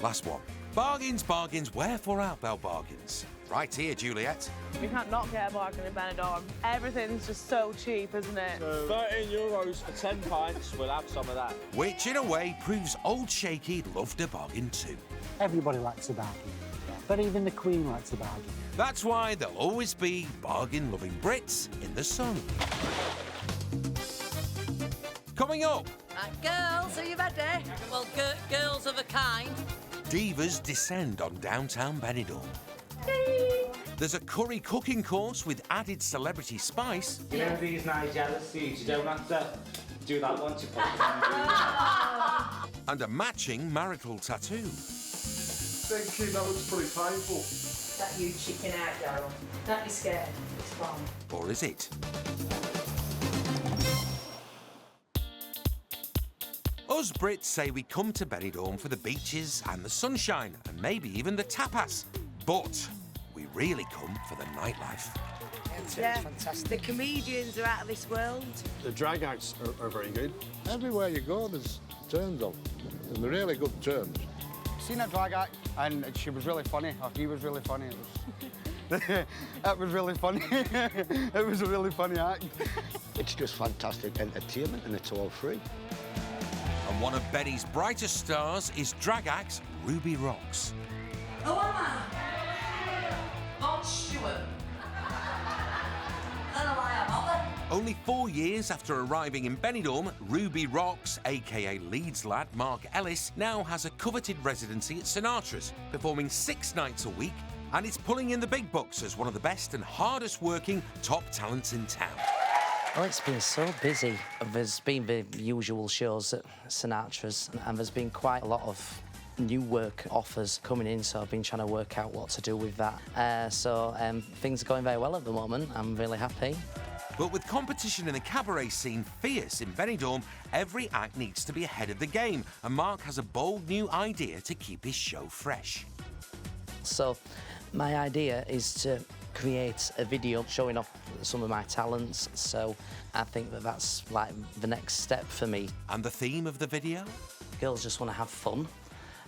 Last one. Bargains, wherefore art thou bargains? Right here, Juliet. You can't not get a bargain in Benidorm. Everything's just so cheap, isn't it? So, €13 for 10 pints, we'll have some of that. Which, in a way, proves old Shaky loved a bargain too. Everybody likes a bargain, but even the Queen likes a bargain. That's why there'll always be bargain-loving Brits in the sun. Coming up. Girls, are you ready? Well, girls of a kind. Divas descend on downtown Benidorm. There's a curry cooking course with added celebrity spice. You know these Nigella suits, you don't have to do that once you put it on. And a matching marital tattoo. Thinking that looks pretty painful. That you chicken out, Daryl. Don't be scared. It's fun. Or is it? Us Brits say we come to Benidorm for the beaches and the sunshine, and maybe even the tapas. But we really come for the nightlife. Yeah, fantastic. The comedians are out of this world. The drag acts are very good. Everywhere you go, there's terms on, and they're really good terms. Seen a drag act, and she was really funny, or he was really funny. That was really funny. It was a really funny act. It's just fantastic entertainment, and it's all free. And one of Betty's brightest stars is drag act Ruby Rocks. Who am I? Rod Stewart. Only 4 years after arriving in Benidorm, Ruby Rocks, aka Leeds lad Mark Ellis, now has a coveted residency at Sinatra's, performing 6 nights a week, and it's pulling in the big bucks as one of the best and hardest working top talents in town. Well, it's been so busy. There's been the usual shows at Sinatra's, and there's been quite a lot of new work offers coming in, so I've been trying to work out what to do with that. So things are going very well at the moment. I'm really happy. But with competition in the cabaret scene fierce in Benidorm, every act needs to be ahead of the game, and Mark has a bold new idea to keep his show fresh. So my idea is to create a video showing off some of my talents, so I think that that's like the next step for me. And the theme of the video? Girls Just Want to Have Fun,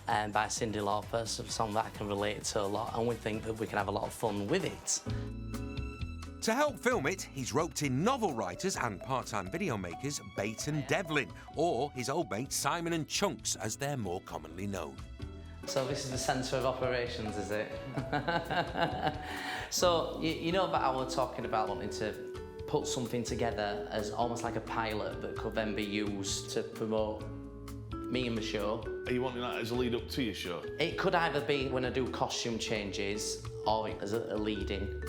and by Cyndi Lauper, a song that I can relate to a lot, and we think that we can have a lot of fun with it. To help film it, he's roped in novel writers and part-time video makers Bate and Devlin, or his old mates Simon and Chunks, as they're more commonly known. So this is the centre of operations, is it? So, you know that I was talking about wanting to put something together as almost like a pilot that could then be used to promote me and my show. Are you wanting that as a lead up to your show? It could either be when I do costume changes or as a lead-in.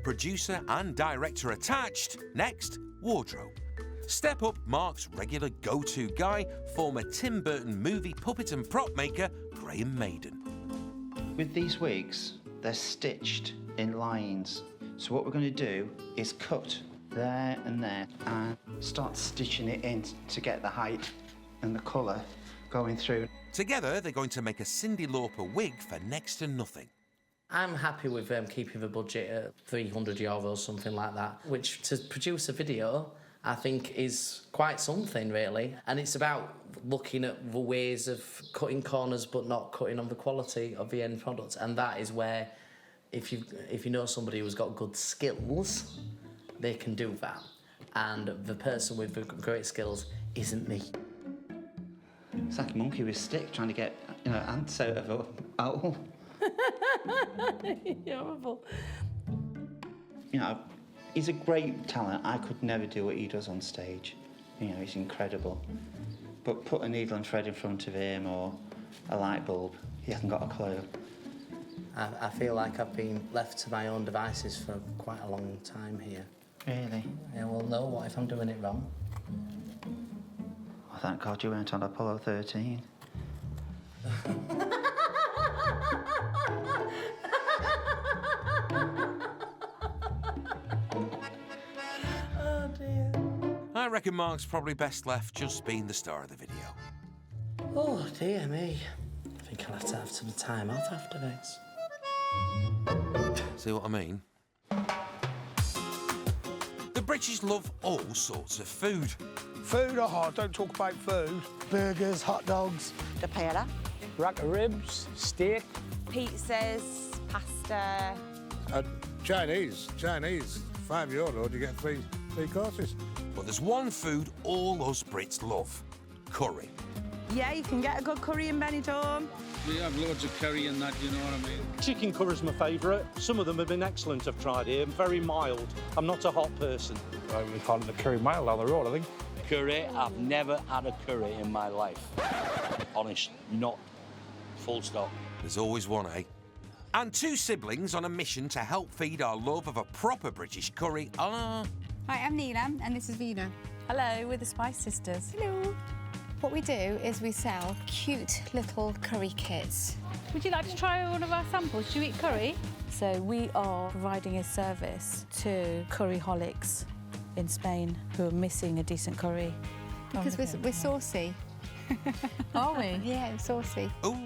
producer and director attached. Next, wardrobe. Step up Mark's regular go-to guy, former Tim Burton movie puppet and prop maker, Graham Maiden. With these wigs, they're stitched in lines. So what we're going to do is cut there and there and start stitching it in to get the height and the colour going through. Together, they're going to make a Cyndi Lauper wig for next to nothing. I'm happy with keeping the budget at €300, something like that, which to produce a video, I think is quite something, really. And it's about looking at the ways of cutting corners but not cutting on the quality of the end product. And that is where, if you know somebody who's got good skills, they can do that. And the person with the great skills isn't me. It's like a monkey with a stick trying to get, ants out of a owl. Horrible. He's a great talent. I could never do what he does on stage. He's incredible. But put a needle and thread in front of him or a light bulb, he hasn't got a clue. I feel like I've been left to my own devices for quite a long time here. Really? Yeah, well, no, what if I'm doing it wrong? Oh, thank God you weren't on Apollo 13. Oh, dear. I reckon Mark's probably best left just being the star of the video. Oh, dear me. I think I'll have to have some time off after this. See what I mean? The British love all sorts of food. Food, don't talk about food. Burgers, hot dogs. The paella. Rack of ribs, steak. Pizzas, pasta. Chinese. €5, you get three courses. But there's one food all us Brits love: curry. Yeah, you can get a good curry in Benidorm. We have loads of curry and that, you know what I mean? Chicken curry's my favourite. Some of them have been excellent I've tried here, very mild. I'm not a hot person. We call it the curry mile down the road, I think. Curry, I've never had a curry in my life. Honest, not. Full stop. There's always one, eh? And two siblings on a mission to help feed our love of a proper British curry are... Hi, I'm Neela, and this is Vina. Hello, we're the Spice Sisters. Hello. What we do is we sell cute little curry kits. Would you like to try one of our samples? Do you eat curry? So we are providing a service to curryholics in Spain who are missing a decent curry. Because we're saucy. Are we? Yeah, we're saucy. Ooh.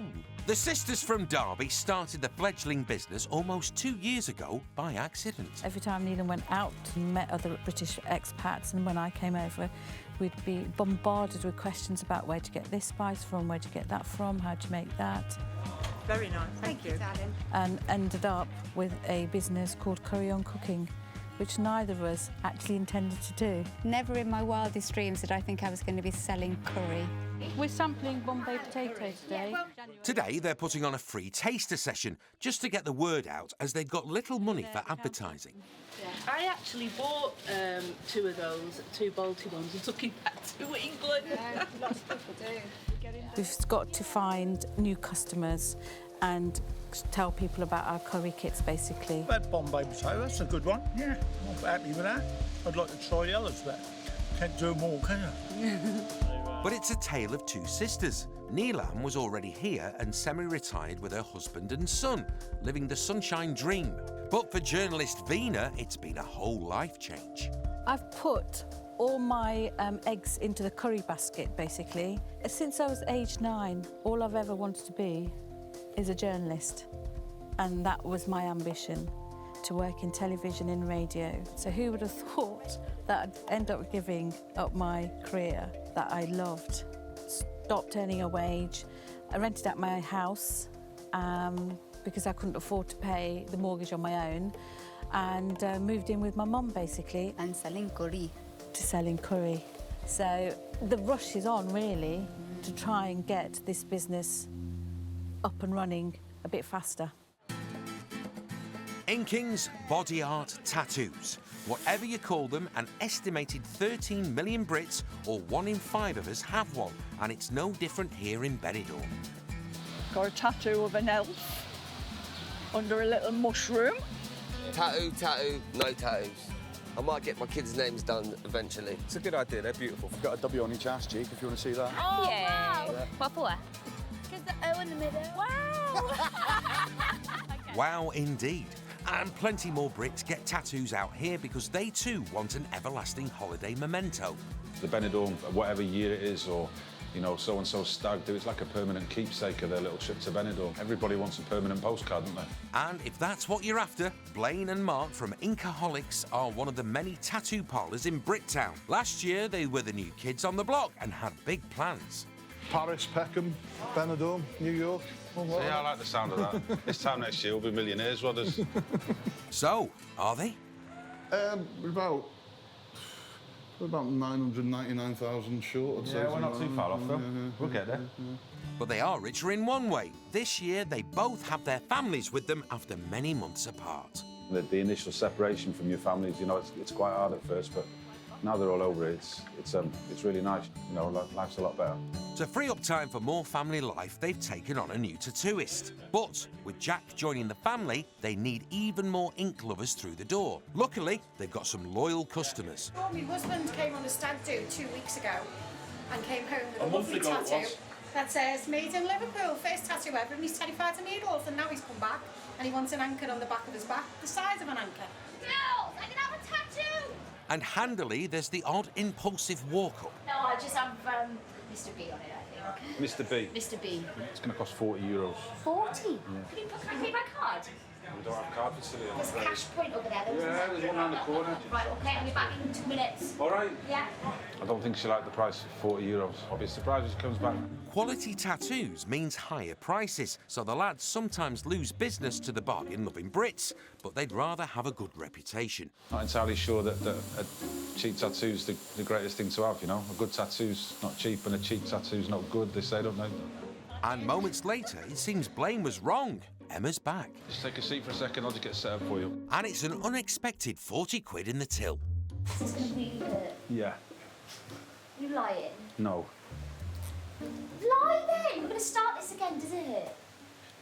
The sisters from Derby started the fledgling business almost 2 years ago by accident. Every time Neela went out and met other British expats, and when I came over, we'd be bombarded with questions about where to get this spice from, where to get that from, how to make that. Very nice, thank you. Darling. And ended up with a business called Curry on Cooking, which neither of us actually intended to do. Never in my wildest dreams did I think I was going to be selling curry. We're sampling Bombay potato today. Today, they're putting on a free taster session just to get the word out, as they've got little money for advertising. I actually bought 2 of those, 2 Balti ones, and took it back to England. Yeah, lots of people do. We've got to find new customers and tell people about our curry kits, basically. That Bombay potato, that's a good one. Yeah, I'm happy with that. I'd like to try the others, but can't do them all, can you? But it's a tale of two sisters. Neelam was already here and semi-retired with her husband and son, living the sunshine dream. But for journalist Vina, it's been a whole life change. I've put all my eggs into the curry basket, basically. Since I was age 9, all I've ever wanted to be is a journalist. And that was my ambition, to work in television and radio. So who would have thought that I'd end up giving up my career that I loved? Stopped earning a wage. I rented out my house because I couldn't afford to pay the mortgage on my own, and moved in with my mum, basically. And selling curry. To selling curry. So the rush is on, really, to try and get this business up and running a bit faster. Inkings, body art, tattoos. Whatever you call them, an estimated 13 million Brits, or 1 in 5 of us, have one, and it's no different here in Benidorm. Got a tattoo of an elf under a little mushroom. Tattoo, no tattoos. I might get my kids' names done eventually. It's a good idea, they're beautiful. You've got a W on each ass cheek if you want to see that. Oh, yeah. Yeah. What for? Because the O in the middle. Wow! Wow, indeed. And plenty more Brits get tattoos out here because they too want an everlasting holiday memento. The Benidorm, whatever year it is, or you know, so-and-so stag do, it's like a permanent keepsake of their little trip to Benidorm. Everybody wants a permanent postcard, don't they? And if that's what you're after, Blaine and Mark from Inkaholics are one of the many tattoo parlours in Brittown. Last year, they were the new kids on the block and had big plans. Paris, Peckham, Benidorm, New York. See, I like the sound of that. This time next year, we'll be millionaires, Rodders. So, are they? We're about 999,000 short, I'd say. Yeah, we're not too far off, though. We'll get there. But they are richer in one way. This year, they both have their families with them after many months apart. The initial separation from your families, you know, it's quite hard at first, but now they're all over it, it's really nice. You know, life's a lot better. To free up time for more family life, they've taken on a new tattooist. But with Jack joining the family, they need even more ink lovers through the door. Luckily, they've got some loyal customers. Oh, my husband came on a stag do 2 weeks ago and came home with a lovely ago tattoo that says, made in Liverpool, first tattoo ever, and he's terrified of needles, and now he's come back and he wants an anchor on the back of his back, the size of an anchor. Girls, I can have a tattoo! And handily, there's the odd impulsive walk-up. No, I just have Mr. B on it, I think. Mr. B? Mr. B. It's going to cost €40. 40? Can you pay by card? We don't have card facility. There's a cash point over there. Yeah, there's one around the corner. Right, okay, I'll be back in 2 minutes. All right. Yeah. I don't think she liked the price of €40. I'll be surprised if she comes back. Quality tattoos means higher prices, so the lads sometimes lose business to the bargain-loving Brits, but they'd rather have a good reputation. Not entirely sure that a cheap tattoo's the greatest thing to have, you know? A good tattoo's not cheap and a cheap tattoo's not good, they say, don't they? And moments later, it seems Blaine was wrong. Emma's back. Just take a seat for a second, I'll just get set up for you. And it's an unexpected 40 quid in the till. Is this going to really hurt? Yeah. You lying? No. Lie then! We're going to start this again, does it?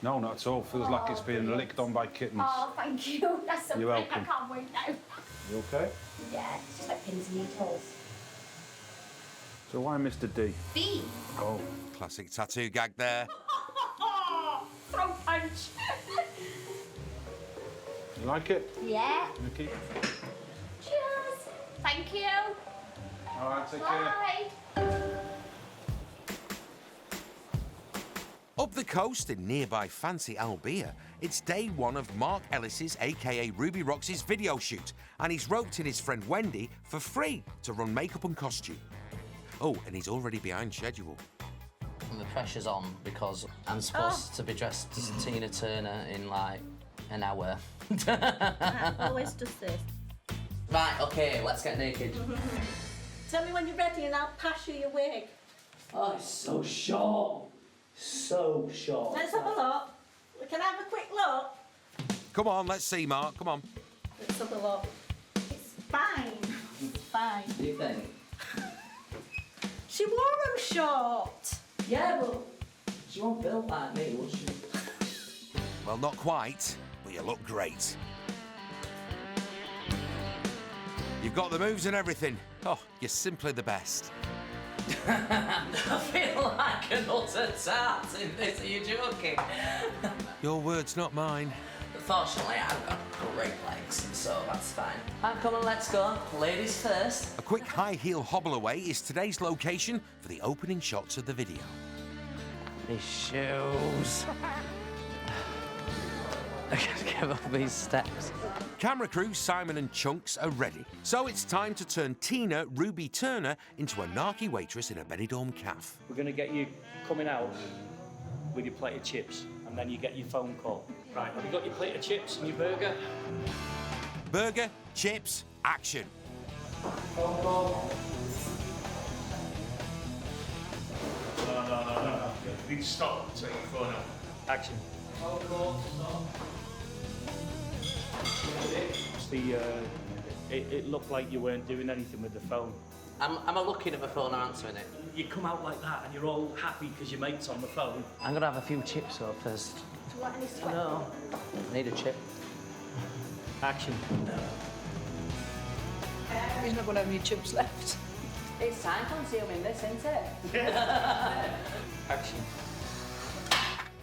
No, not at all. Feels like it's being licked on by kittens. Oh, thank you. That's so You're great. welcome. I can't wait now. You okay? Yeah, it's just like pins and needles. So why Mr. D? B. Oh. Classic tattoo gag there. Throat punch. You like it? Yeah. You keep it? Cheers. Thank you. All right, take Bye. care. Up the coast in nearby fancy Albia, it's day one of Mark Ellis's, aka Ruby Rox's, video shoot, and he's roped in his friend Wendy for free to run makeup and costume. Oh, and he's already behind schedule. And the pressure's on because I'm supposed to be dressed as Tina Turner in like an hour. Always does this. Right, okay, let's get naked. Tell me when you're ready and I'll pass you your wig. Oh, it's so short. So short. Let's have a look. We can have a quick look. Come on, let's see, Mark, come on. Let's have a look. It's fine. It's fine. What do you think? She wore them short. Yeah, but she won't build like me, will she? Well, not quite, but you look great. You've got the moves and everything. Oh, you're simply the best. I feel like an utter tart in this. Are you joking? Your words, not mine. Fortunately, I've got great legs, so that's fine. Come on, let's go. Ladies first. A quick high heel hobble away is today's location for the opening shots of the video. These shoes. I can't give up these steps. Camera crew Simon and Chunks are ready, so it's time to turn Tina Ruby Turner into a narky waitress in a Benidorm cafe. We're going to get you coming out with your plate of chips, and then you get your phone call. Right, have you got your plate of chips and your burger? Burger, chips, action. Phone call. No. You need to stop and take your phone out. Action. Phone call, stop. It looked like you weren't doing anything with the phone. Am I looking at my phone or answering it? You come out like that and you're all happy because your mate's on the phone. I'm gonna have a few chips though first. Do you want any sweat? No. I need a chip. Action. He's not got any chips left. It's time consuming this, isn't it? Action.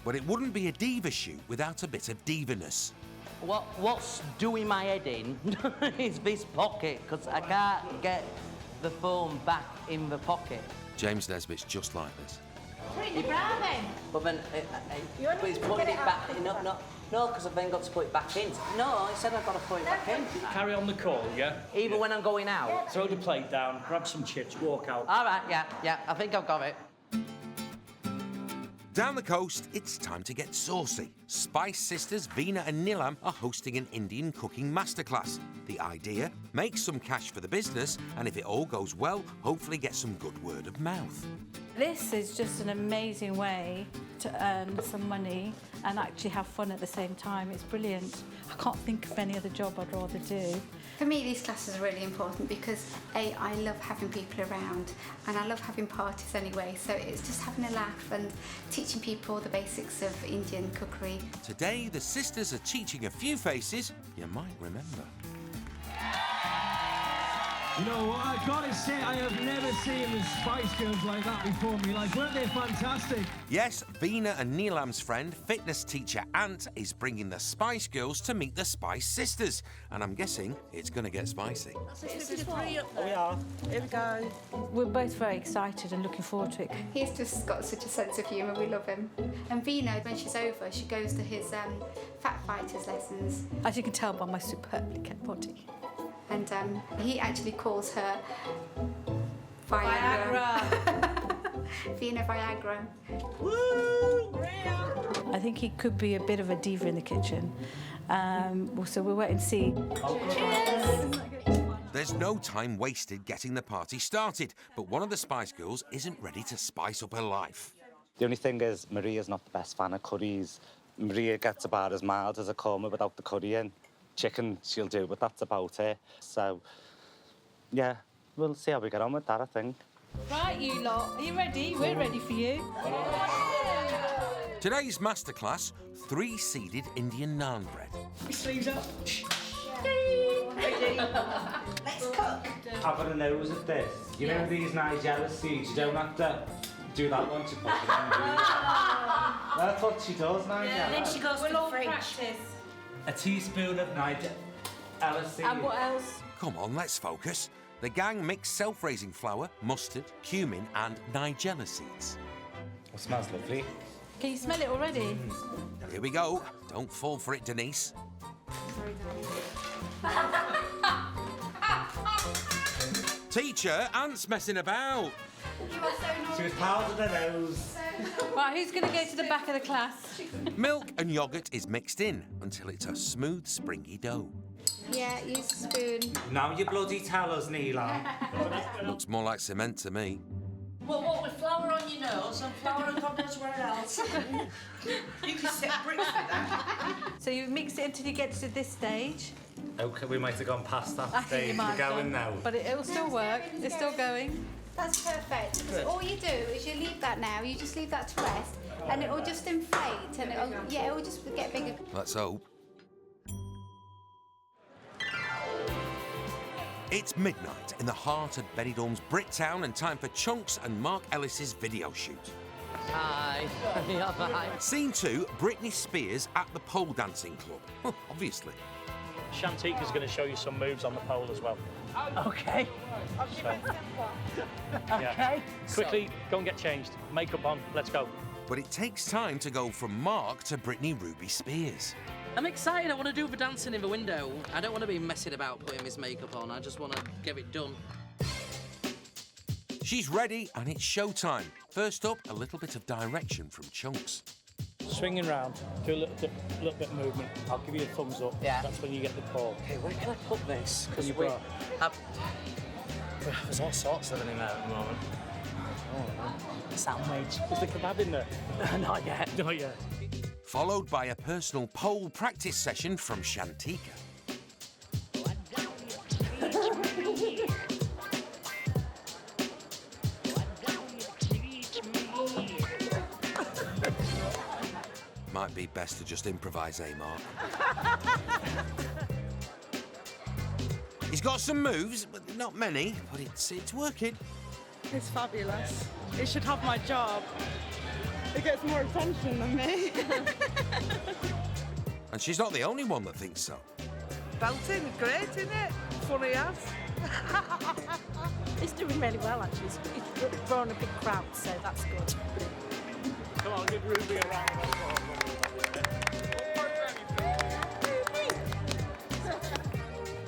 But it wouldn't be a diva shoot without a bit of diva-ness. What's doing my head in is this pocket, because I can't get the phone back in the pocket. James Nesbitt's just like this. Put it in your bra then. But then but he's putting it back. No, because I've then got to put it back in. No, he said I've got to put it back in. Carry on the call, yeah? Even when I'm going out. Throw the plate down, grab some chips, walk out. All right, yeah, I think I've got it. Down the coast, it's time to get saucy. Spice sisters Veena and Nilam are hosting an Indian cooking masterclass. The idea? Make some cash for the business, and if it all goes well, hopefully get some good word of mouth. This is just an amazing way to earn some money and actually have fun at the same time. It's brilliant. I can't think of any other job I'd rather do. For me, these classes are really important because, A, I love having people around and I love having parties anyway, so it's just having a laugh and teaching people the basics of Indian cookery. Today, the sisters are teaching a few faces you might remember. You know what, I've got to say, I have never seen the Spice Girls like that before me. Like, weren't they fantastic? Yes, Veena and Nilam's friend, fitness teacher Ant, is bringing the Spice Girls to meet the Spice Sisters. And I'm guessing it's going to get spicy. We are. Here we go. We're both very excited and looking forward to it. He's just got such a sense of humour, we love him. And Veena, when she's over, she goes to his fat fighters lessons. As you can tell by my superbly kept body. And he actually calls her Viagra. Veena Viagra. Woo! I think he could be a bit of a diva in the kitchen. So we'll wait and see. Cheers! There's no time wasted getting the party started, but one of the Spice Girls isn't ready to spice up her life. The only thing is, Maria's not the best fan of curries. Maria gets about as mild as a korma without the curry in. Chicken she'll do, but that's about it. So, yeah, we'll see how we get on with that, I think. Right, you lot, are you ready? We're ready for you. Today's masterclass, 3-seeded Indian naan bread. Sleeves up. Ready? Let's cook. I've got a nose at this. You know these Nigella seeds, you don't have to do that once you put it in. That's what she does, Nigella. Yeah, then she goes to the fridge. A teaspoon of Nigella seeds. And what else? Come on, let's focus. The gang mix self-raising flour, mustard, cumin and Nigella seeds. It smells lovely. Can you smell it already? Here we go. Don't fall for it, Denise. Teacher, Ant's messing about. She was powdered her nose. Right, who's going to go to the back of the class? Milk and yoghurt is mixed in until it's a smooth, springy dough. Yeah, use a spoon. Now you bloody tell us, Neela. Looks more like cement to me. Well, what with flour on your nose and flour and God knows where else. You can set bricks with that. So you mix it until you get to this stage. Okay, we might have gone past that I think stage. you might We're have going done. now. But it'll still work. It's still going. That's perfect. Because all you do is you leave that now, you just leave that to rest, and it will just inflate, and it will just get bigger. Let's hope. It's midnight in the heart of Benidorm's Brit town and time for Chunks and Mark Ellis's video shoot. Hi. Yeah, bye. Scene 2, Britney Spears at the pole dancing club. Well, obviously. Shantika's going to show you some moves on the pole as well. Okay. Okay. Quickly, go and get changed. Makeup on, let's go. But it takes time to go from Mark to Britney Ruby Spears. I'm excited. I want to do the dancing in the window. I don't want to be messing about putting his makeup on. I just want to get it done. She's ready and it's showtime. First up, a little bit of direction from Chunks. Swinging round, do a little bit of movement. I'll give you a thumbs up. Yeah. That's when you get the call. Okay, where can I put this? Because there's all sorts of them in there at the moment. Sandwich. Is the kebab in there? Not yet. Not yet. Followed by a personal pole practice session from Shantika. Might be best to just improvise, Mark? He's got some moves, but not many, but it's working. It's fabulous. He should have my job. It gets more attention than me. And she's not the only one that thinks so. Belting, great, isn't it? Funny as. He's doing really well, actually. He's drawn a big crowd, so that's good. Come on, give Ruby a round of applause.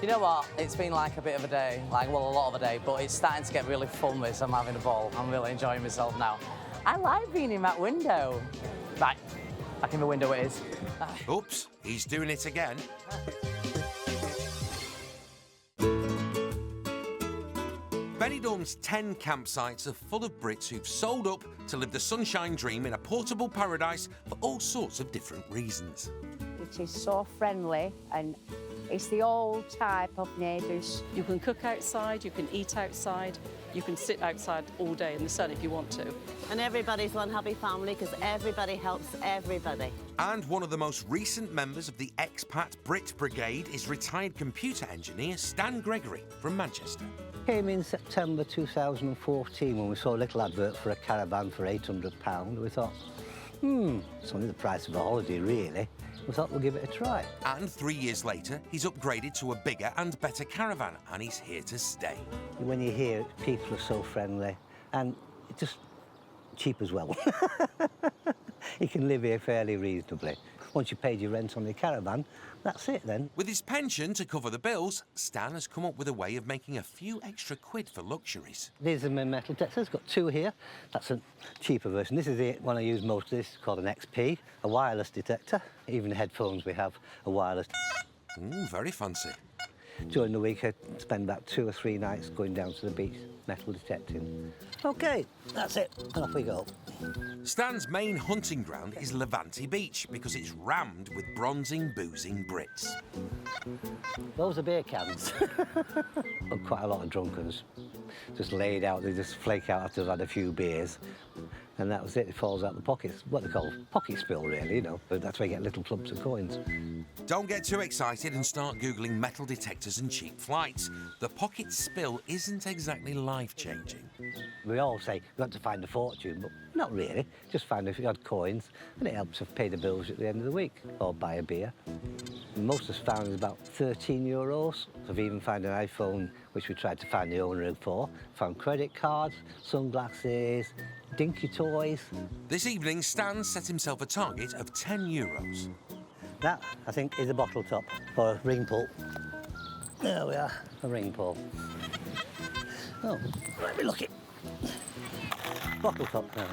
You know what? It's been like a bit of a day, a lot of a day, but it's starting to get really fun with. I'm having a ball. I'm really enjoying myself now. I like being in that window. Right, back in the window it is. Oops, he's doing it again. Benidorm's 10 campsites are full of Brits who've sold up to live the sunshine dream in a portable paradise for all sorts of different reasons. It is so friendly and it's the old type of neighbours. You can cook outside, you can eat outside, you can sit outside all day in the sun if you want to. And everybody's one happy family because everybody helps everybody. And one of the most recent members of the expat Brit Brigade is retired computer engineer Stan Gregory from Manchester. Came in September 2014 when we saw a little advert for a caravan for £800. We thought, it's only the price of a holiday, really. We thought we'll give it a try. And 3 years later, he's upgraded to a bigger and better caravan, and he's here to stay. When you hear it, people are so friendly, and it's just cheap as well. You can live here fairly reasonably. Once you've paid your rent on the caravan, that's it then. With his pension to cover the bills, Stan has come up with a way of making a few extra quid for luxuries. These are my metal detectors. Got two here. That's a cheaper version. This is the one I use most of. This is called an XP, a wireless detector. Even the headphones we have a wireless. Very fancy. During the week, I spend about 2 or 3 nights going down to the beach, metal detecting. OK, that's it, and off we go. Stan's main hunting ground is Levante Beach because it's rammed with bronzing, boozing Brits. Those are beer cans. Quite a lot of drunkards just laid out. They just flake out after they've had a few beers. And that was it. It falls out the pockets. What they call pocket spill, really, you know. But that's where you get little clumps of coins. Don't get too excited and start Googling metal detectors and cheap flights. The pocket spill isn't exactly life-changing. We all say we've got to find a fortune, but not really. Just find a few odd coins, and it helps us pay the bills at the end of the week, or buy a beer. Most of us found is about €13. I've even found an iPhone, which we tried to find the owner for. Found credit cards, sunglasses, dinky toys. This evening, Stan set himself a target of €10. That, I think, is a bottle top or a ring pull. There we are, a ring pull. Oh, let me look it. Bottle top now.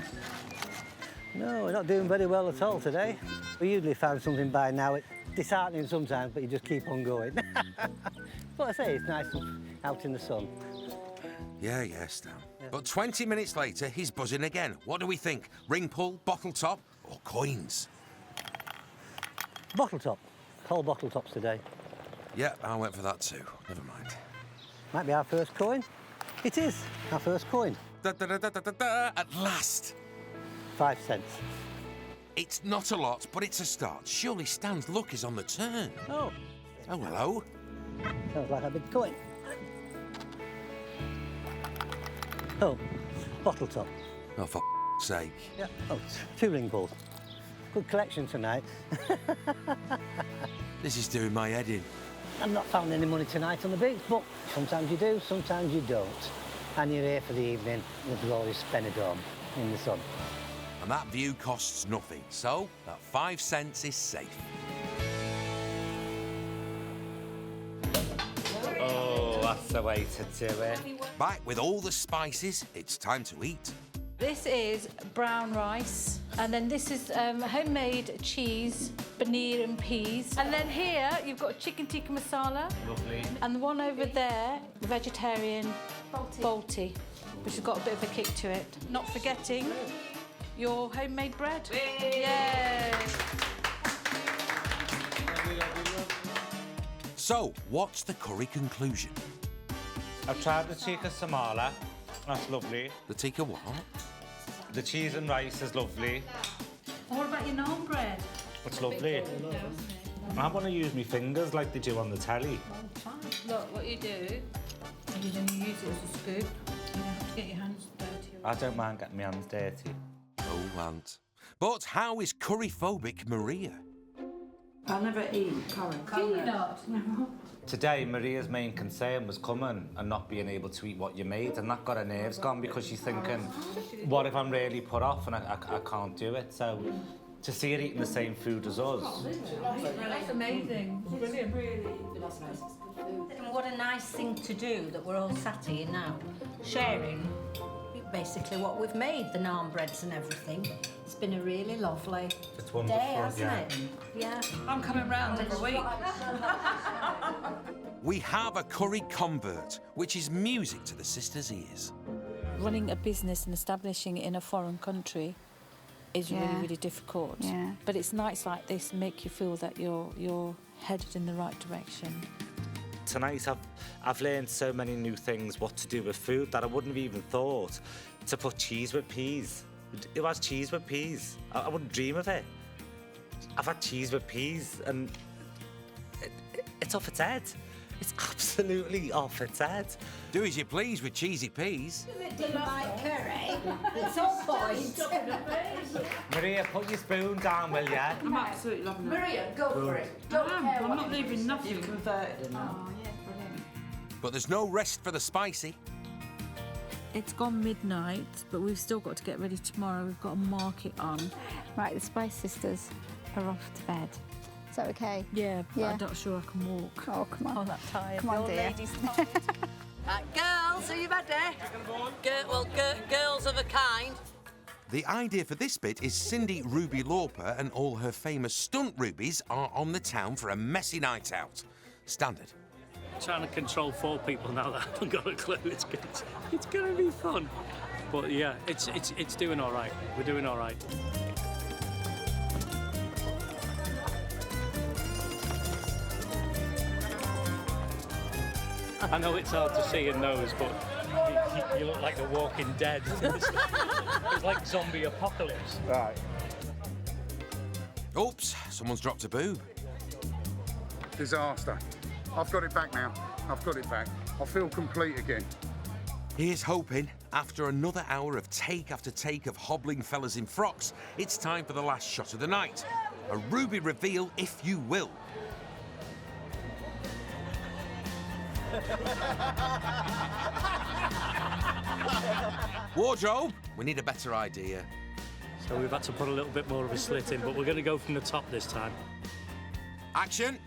No, we're not doing very well at all today. We usually found something by now. It's disheartening sometimes, but you just keep on going. But I say, it's nice out in the sun. Yeah, Stan. Yeah. But 20 minutes later, he's buzzing again. What do we think? Ring pull, bottle top, or coins? Bottle top. Whole bottle tops today. Yeah, I went for that too. Never mind. Might be our first coin. It is our first coin. At last. 5 cents. It's not a lot, but it's a start. Surely Stan's luck is on the turn. Oh, hello. Sounds like a big coin. Oh, bottle top. Oh, for sake. Yeah. Oh, 2 ring pulls. Good collection tonight. This is doing my head in. I've not found any money tonight on the beach, but sometimes you do, sometimes you don't. And you're here for the evening with the glorious Benidorm in the sun. And that view costs nothing, so that 5 cents is safe. Oh, that's the way to do it. Back with all the spices, it's time to eat. This is brown rice, and then this is homemade cheese, paneer and peas. And then here you've got chicken tikka masala. Lovely. And the one over there, vegetarian balti, which has got a bit of a kick to it. Not forgetting your homemade bread. Yay! So, what's the curry conclusion? I've tried the tikka samala. That's lovely. The tikka what? The cheese and rice is lovely. And what about your naan bread? It's lovely. I want to use my fingers like they do on the telly. Oh, fine. Look, what you do is you use it as a scoop. You have to get your hands dirty. I don't mind getting my hands dirty. Oh, Aunt. But how is curry-phobic Maria? I'll never eat curry. Can you not? Today, Maria's main concern was coming and not being able to eat what you made, and that got her nerves gone because she's thinking, what if I'm really put off and I can't do it? So to see her eating the same food as us. That's amazing. Brilliant. And what a nice thing to do that we're all sat here now, sharing basically what we've made, the naan breads and everything. It's been a really lovely day, hasn't it? Yeah. I'm coming round every week. We have a curry convert, which is music to the sisters' ears. Running a business and establishing it in a foreign country is really, really difficult. Yeah. But it's nights like this make you feel that you're headed in the right direction. Tonight I've learned so many new things what to do with food that I wouldn't have even thought. To put cheese with peas. Who has cheese with peas? I wouldn't dream of it. I've had cheese with peas and it's off its head. It's absolutely off its head. Do as you please with cheesy peas. It didn't like curry. It's all point. Maria, put your spoon down, will ya? I'm absolutely loving it. Maria, go for it. Don't care I'm what not leaving nothing. You've converted it now. Oh, yeah, brilliant. But there's no rest for the spicy. It's gone midnight, but we've still got to get ready tomorrow. We've got a market on. Right, the Spice Sisters are off to bed. Is that okay? Yeah, but I'm not sure I can walk. Oh, come on. I'm that tired. Come on, dear. Girls, are you ready? Girls of a kind. The idea for this bit is Cindy Ruby Lauper and all her famous stunt rubies are on the town for a messy night out. Standard. Trying to control 4 people now that I haven't got a clue. It's going to be fun. But yeah, it's doing all right. We're doing all right. I know it's hard to see in those, but you look like The Walking Dead. It's like zombie apocalypse. Right. Oops, someone's dropped a boob. Disaster. I've got it back now. I've got it back. I feel complete again. Here's hoping, after another hour of take after take of hobbling fellas in frocks, it's time for the last shot of the night. A ruby reveal, if you will. Wardrobe, we need a better idea. So we've had to put a little bit more of a slit in, but we're going to go from the top this time. Action.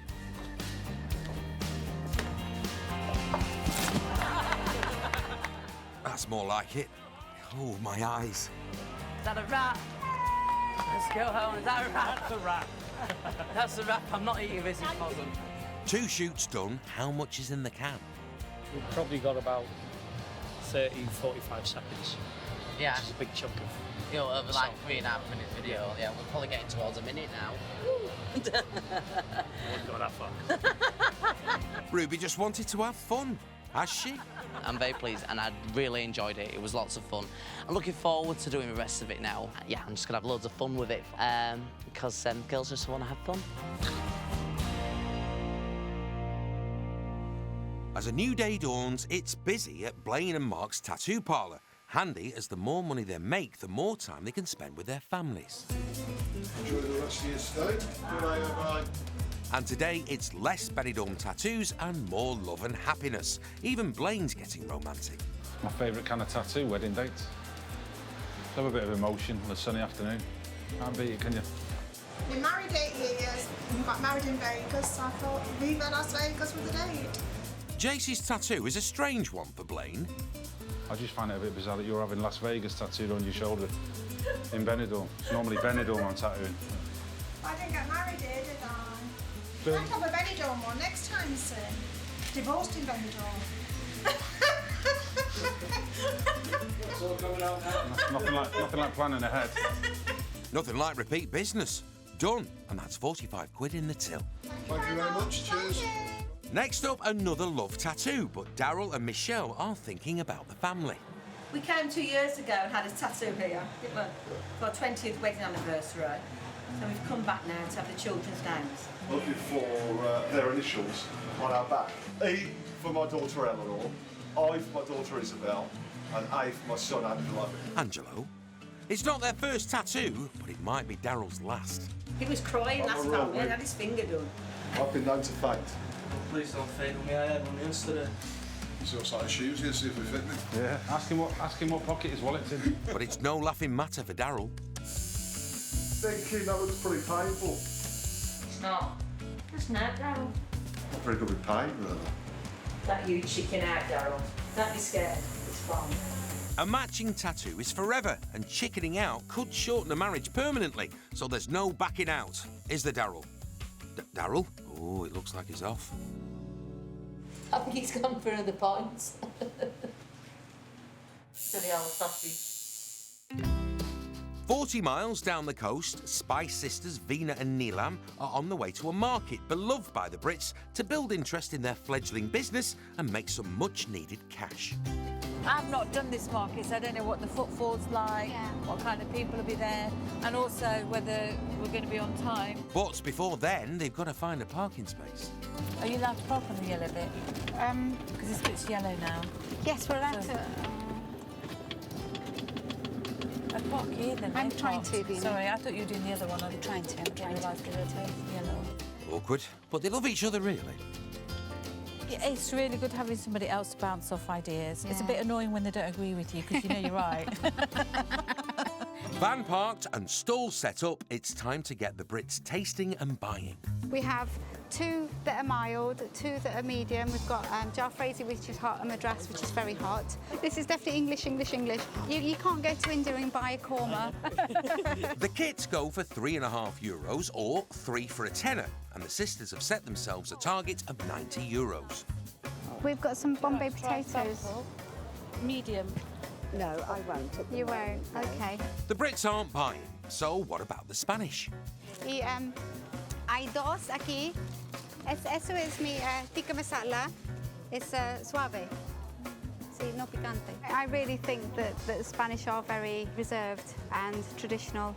That's more like it. Oh, my eyes. Is that a wrap? Let's go home. Is that a wrap? That's a wrap. That's a wrap. I'm not eating this in Possum. 2 shoots done. How much is in the can? We've probably got about 30, 45 seconds. Yeah. Which is a big chunk of... You know, over like 3.5 minute video. Yeah, we're probably getting towards a minute now. I wouldn't go that far. Ruby just wanted to have fun. Has she? I'm very pleased and I really enjoyed it. It was lots of fun. I'm looking forward to doing the rest of it now. Yeah, I'm just going to have loads of fun with it because girls just want to have fun. As a new day dawns, it's busy at Blaine and Mark's tattoo parlour. Handy, as the more money they make, the more time they can spend with their families. Enjoy the rest of your stay. Bye. And today, it's less Benidorm tattoos and more love and happiness. Even Blaine's getting romantic. My favourite kind of tattoo, wedding date. Have a bit of emotion on a sunny afternoon. Can't beat it, can you? Been married 8 years. We got married in Vegas, so I thought Viva Las Vegas was the date. Jaycee's tattoo is a strange one for Blaine. I just find it a bit bizarre that you're having Las Vegas tattooed on your shoulder in Benidorm. It's normally Benidorm I'm tattooing. I didn't get married here, did I? I'll have a Benidorm one next time soon. Divorced in Benidorm. It's all coming out now. Nothing like planning ahead. Nothing like repeat business. Done. And that's 45 quid in the till. Thank you very much. Cheers. Next up, another love tattoo, but Daryl and Michelle are thinking about the family. We came 2 years ago and had a tattoo here for our 20th wedding anniversary. So we've come back now to have the children's names. Looking for their initials on our back. E for my daughter Eleanor, I for my daughter Isabel, and A for my son Angelo. Angelo? It's not their first tattoo, but it might be Daryl's last. He was crying last time, he had his finger done. I've been known to faint. Please don't faint on me, I had one yesterday. See what size shoes here, see if we fit me. Yeah, ask him what pocket his wallet's in. But it's no laughing matter for Daryl. Thinking that looks pretty painful. It's not. It's not, Darryl. Not very good with pain, really. That you chicken out, Darryl. Don't be scared. It's fine. A matching tattoo is forever, and chickening out could shorten a marriage permanently, so there's no backing out, is there, Daryl? Daryl? Oh, it looks like he's off. I think he's gone for another pint. Silly old sausage. 40 miles down the coast, Spice sisters Veena and Neelam are on the way to a market beloved by the Brits to build interest in their fledgling business and make some much-needed cash. I've not done this market, so I don't know what the footfall's like, what kind of people will be there, and also whether we're going to be on time. But before then, they've got to find a parking space. Are you allowed to park on the yellow bit? Because this bit's yellow now. Yes, we're allowed to. I park here then. I'm trying to, Veena. Sorry, I thought you were doing the other one. I'm trying to. realised they were both yellow. Awkward, but they love each other, really. Yeah, it's really good having somebody else to bounce off ideas. Yeah. It's a bit annoying when they don't agree with you, because you know you're right. Van parked and stalls set up, it's time to get the Brits tasting and buying. We have 2 that are mild, 2 that are medium. We've got jalfrezi, which is hot, and madras, which is very hot. This is definitely English. You can't go to India and buy a korma. The kits go for €3.50 or 3 for a tenner, and the sisters have set themselves a target of €90. We've got some Bombay potatoes. Medium. No, I won't. You won't? OK. The Brits aren't buying, so what about the Spanish? Y hay dos aquí. Eso es mi tikka masala. Es suave. Sí, no picante. I really think that the Spanish are very reserved and traditional.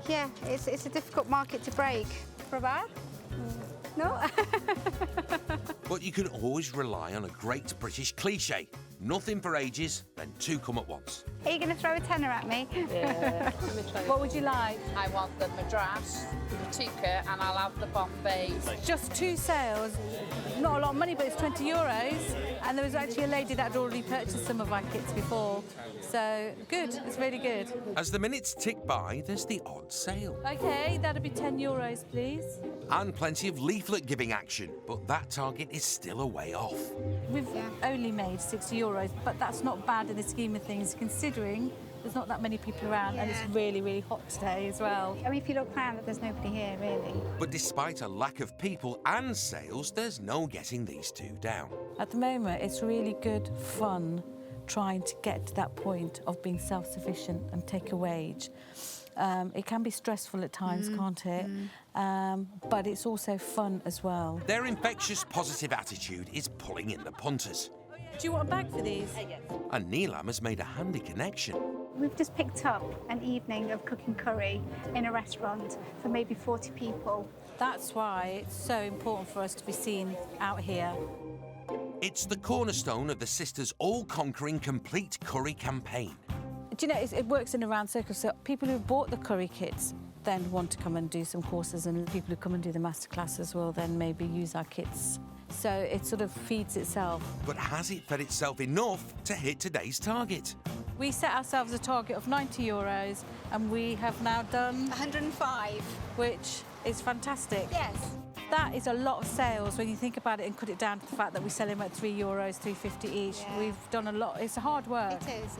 Yeah, it's a difficult market to break. Probar? No? But you can always rely on a great British cliché. Nothing for ages, then 2 come at once. Are you going to throw a tenner at me? Yeah. What would you like? I want the madras, the tikka, and I'll have the Bombay. Just 2 sales. Not a lot of money, but it's €20. And there was actually a lady that had already purchased some of our kits before. So, good. It's really good. As the minutes tick by, there's the odd sale. OK, that'll be €10, please. And plenty of leaflet-giving action, but that target is still a way off. We've only made €60, but that's not bad in the scheme of things, considering there's not that many people around and it's really, really hot today as well. I mean, if you look around, there's nobody here, really. But despite a lack of people and sales, there's no getting these 2 down. At the moment, it's really good fun trying to get to that point of being self-sufficient and take a wage. It can be stressful at times, can't it? But it's also fun as well. Their infectious positive attitude is pulling in the punters. Do you want a bag for these? And Neelam has made a handy connection. We've just picked up an evening of cooking curry in a restaurant for maybe 40 people. That's why it's so important for us to be seen out here. It's the cornerstone of the sisters' all-conquering complete curry campaign. Do you know, it works in a round circle, so people who bought the curry kits then want to come and do some courses, and people who come and do the masterclasses will then maybe use our kits. So it sort of feeds itself. But has it fed itself enough to hit today's target? We set ourselves a target of €90, and we have now done 105, which is fantastic. Yes. That is a lot of sales when you think about it and cut it down to the fact that we sell them at €3, $3.50 each. Yeah. We've done a lot. It's hard work. It is.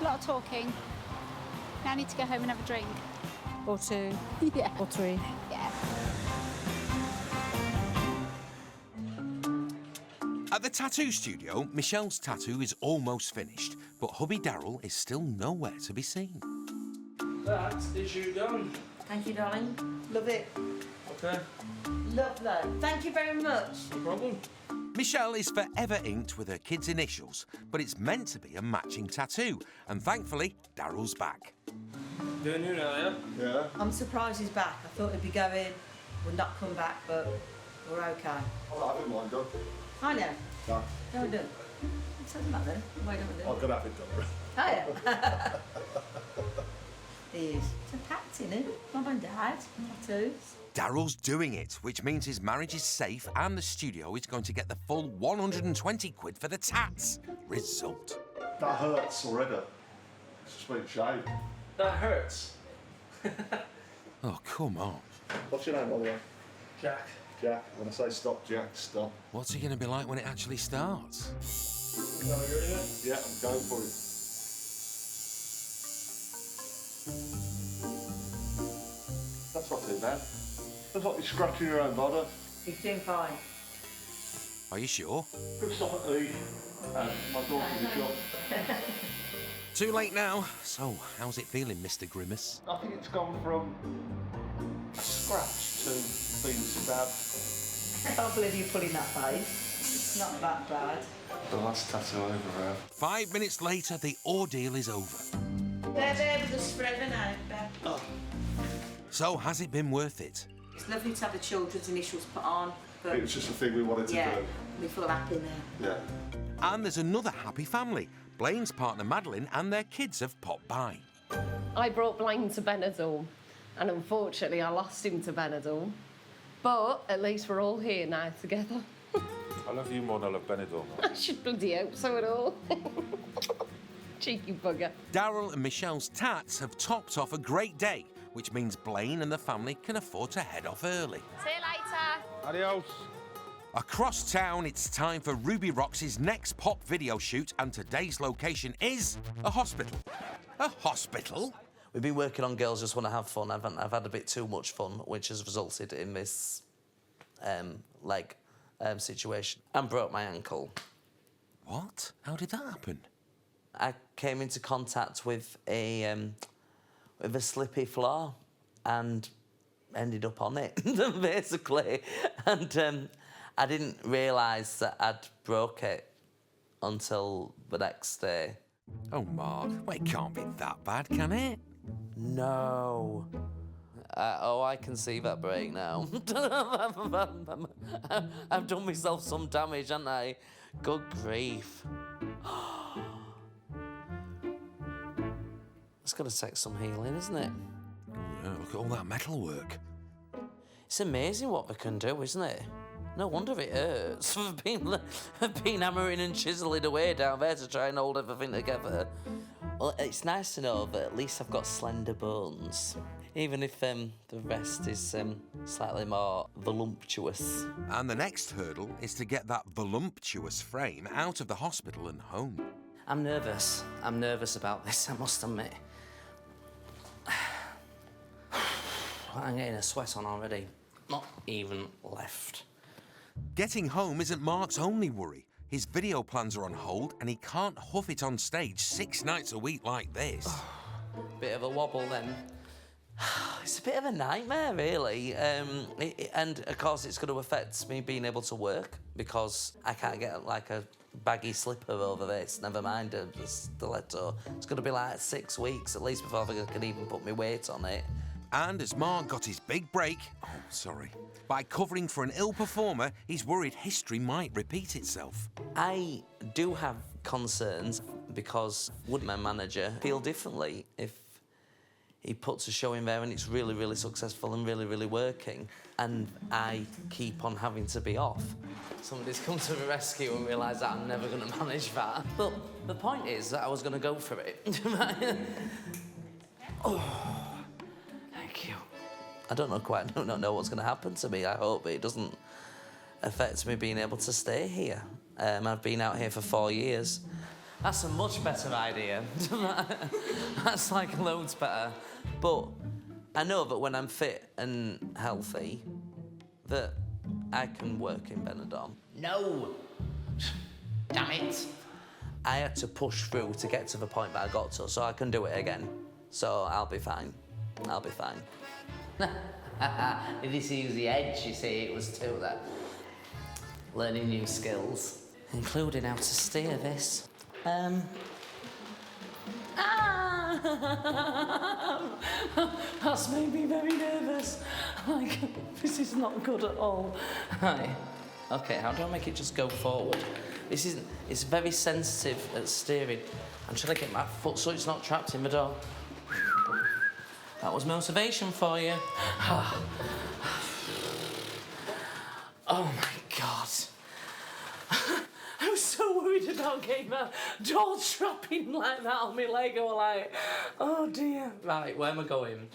A lot of talking. Now I need to go home and have a drink. Or 2. Yeah. Or 3. Yeah. At the tattoo studio, Michelle's tattoo is almost finished, but hubby Daryl is still nowhere to be seen. That is you done. Thank you, darling. Love it. Okay. Lovely. Thank you very much. No problem. Michelle is forever inked with her kids' initials, but it's meant to be a matching tattoo, and thankfully, Daryl's back. Doing you now, yeah? Yeah. I'm surprised he's back. I thought he'd be going, would not come back, but we're okay. I'll have it mine done. I know. No. No, we don't. It doesn't matter. Why don't we do it? I've got to have it done. Oh, yeah. These. It's a pact, innit? Mum and Dad. Tattoos. Daryl's doing it, which means his marriage is safe and the studio is going to get the full 120 quid for the tats. Result. That hurts already. It's just been shaved. That hurts. Oh, come on. What's your name, by the way? Jack. Jack. When I say stop, Jack, stop. What's it going to be like when it actually starts? Yeah, I'm going for it. That's not too bad. Looks like you're scratching your own body. He's doing fine. Are you sure? Good stop at the my daughter's in the shop. Too late now. So, how's it feeling, Mr. Grimace? I think it's gone from a scratch to being stabbed. I can't believe you're pulling that face. It's not that bad. The last tattoo over there. 5 minutes later, the ordeal is over. There with the spreader now, Beth. Oh. So, has it been worth it? It's lovely to have the children's initials put on, but... It was just a thing we wanted to yeah, do. we feel happy now. Yeah. And there's another happy family. Blaine's partner Madeline and their kids have popped by. I brought Blaine to Benidorm, and unfortunately I lost him to Benidorm. But at least we're all here now together. I love you more than I love Benidorm. I should bloody hope so at all. Cheeky bugger. Daryl and Michelle's tats have topped off a great day, which means Blaine and the family can afford to head off early. See you later. Adios. Across town, it's time for Ruby Rox's next pop video shoot, and today's location is a hospital. A hospital? We've been working on Girls Just Want to Have Fun. I've had a bit too much fun, which has resulted in this leg situation and broke my ankle. What? How did that happen? I came into contact with a slippy floor and ended up on it, basically. And I didn't realise that I'd broke it until the next day. Oh, Mark, well, it can't be that bad, can it? No. I can see that break now. I've done myself some damage, haven't I? Good grief. It's going to take some healing, isn't it? Oh, yeah, look at all that metal work. It's amazing what they can do, isn't it? No wonder it hurts. I've been hammering and chiselling away down there to try and hold everything together. Well, it's nice to know that at least I've got slender bones, even if the rest is slightly more voluptuous. And the next hurdle is to get that voluptuous frame out of the hospital and home. I'm nervous. I'm nervous about this, I must admit. I'm getting a sweat on already. Not even left. Getting home isn't Mark's only worry. His video plans are on hold and he can't huff it on stage 6 nights a week like this. Bit of a wobble then. It's a bit of a nightmare, really. And of course it's going to affect me being able to work because I can't get like a baggy slipper over this, never mind a stiletto. It's going to be like 6 weeks at least before I can even put my weight on it. And as Mark got his big break, by covering for an ill performer, he's worried history might repeat itself. I do have concerns because would my manager feel differently if he puts a show in there and it's really, really successful and really, really working, and I keep on having to be off? Somebody's come to the rescue and realised that I'm never going to manage that. But the point is that I was going to go for it. Oh. Thank you. I don't know what's going to happen to me. I hope it doesn't affect me being able to stay here. I've been out here for 4 years. That's a much better idea. That's like loads better. But I know that when I'm fit and healthy, that I can work in Benidorm. No! Damn it! I had to push through to get to the point that I got to, so I can do it again. So I'll be fine. I'll be fine. This is the edge, you see. It was too that. Learning new skills, including how to steer this. Ah! That's made me very nervous. Like, this is not good at all. Right. Okay, how do I make it just go forward? This isn't... It's very sensitive at steering. I'm trying to get my foot so it's not trapped in the door. That was motivation for you. Oh my God. I was so worried about getting that door trapping like that on my leg. I was like, oh dear. Right, where am I going?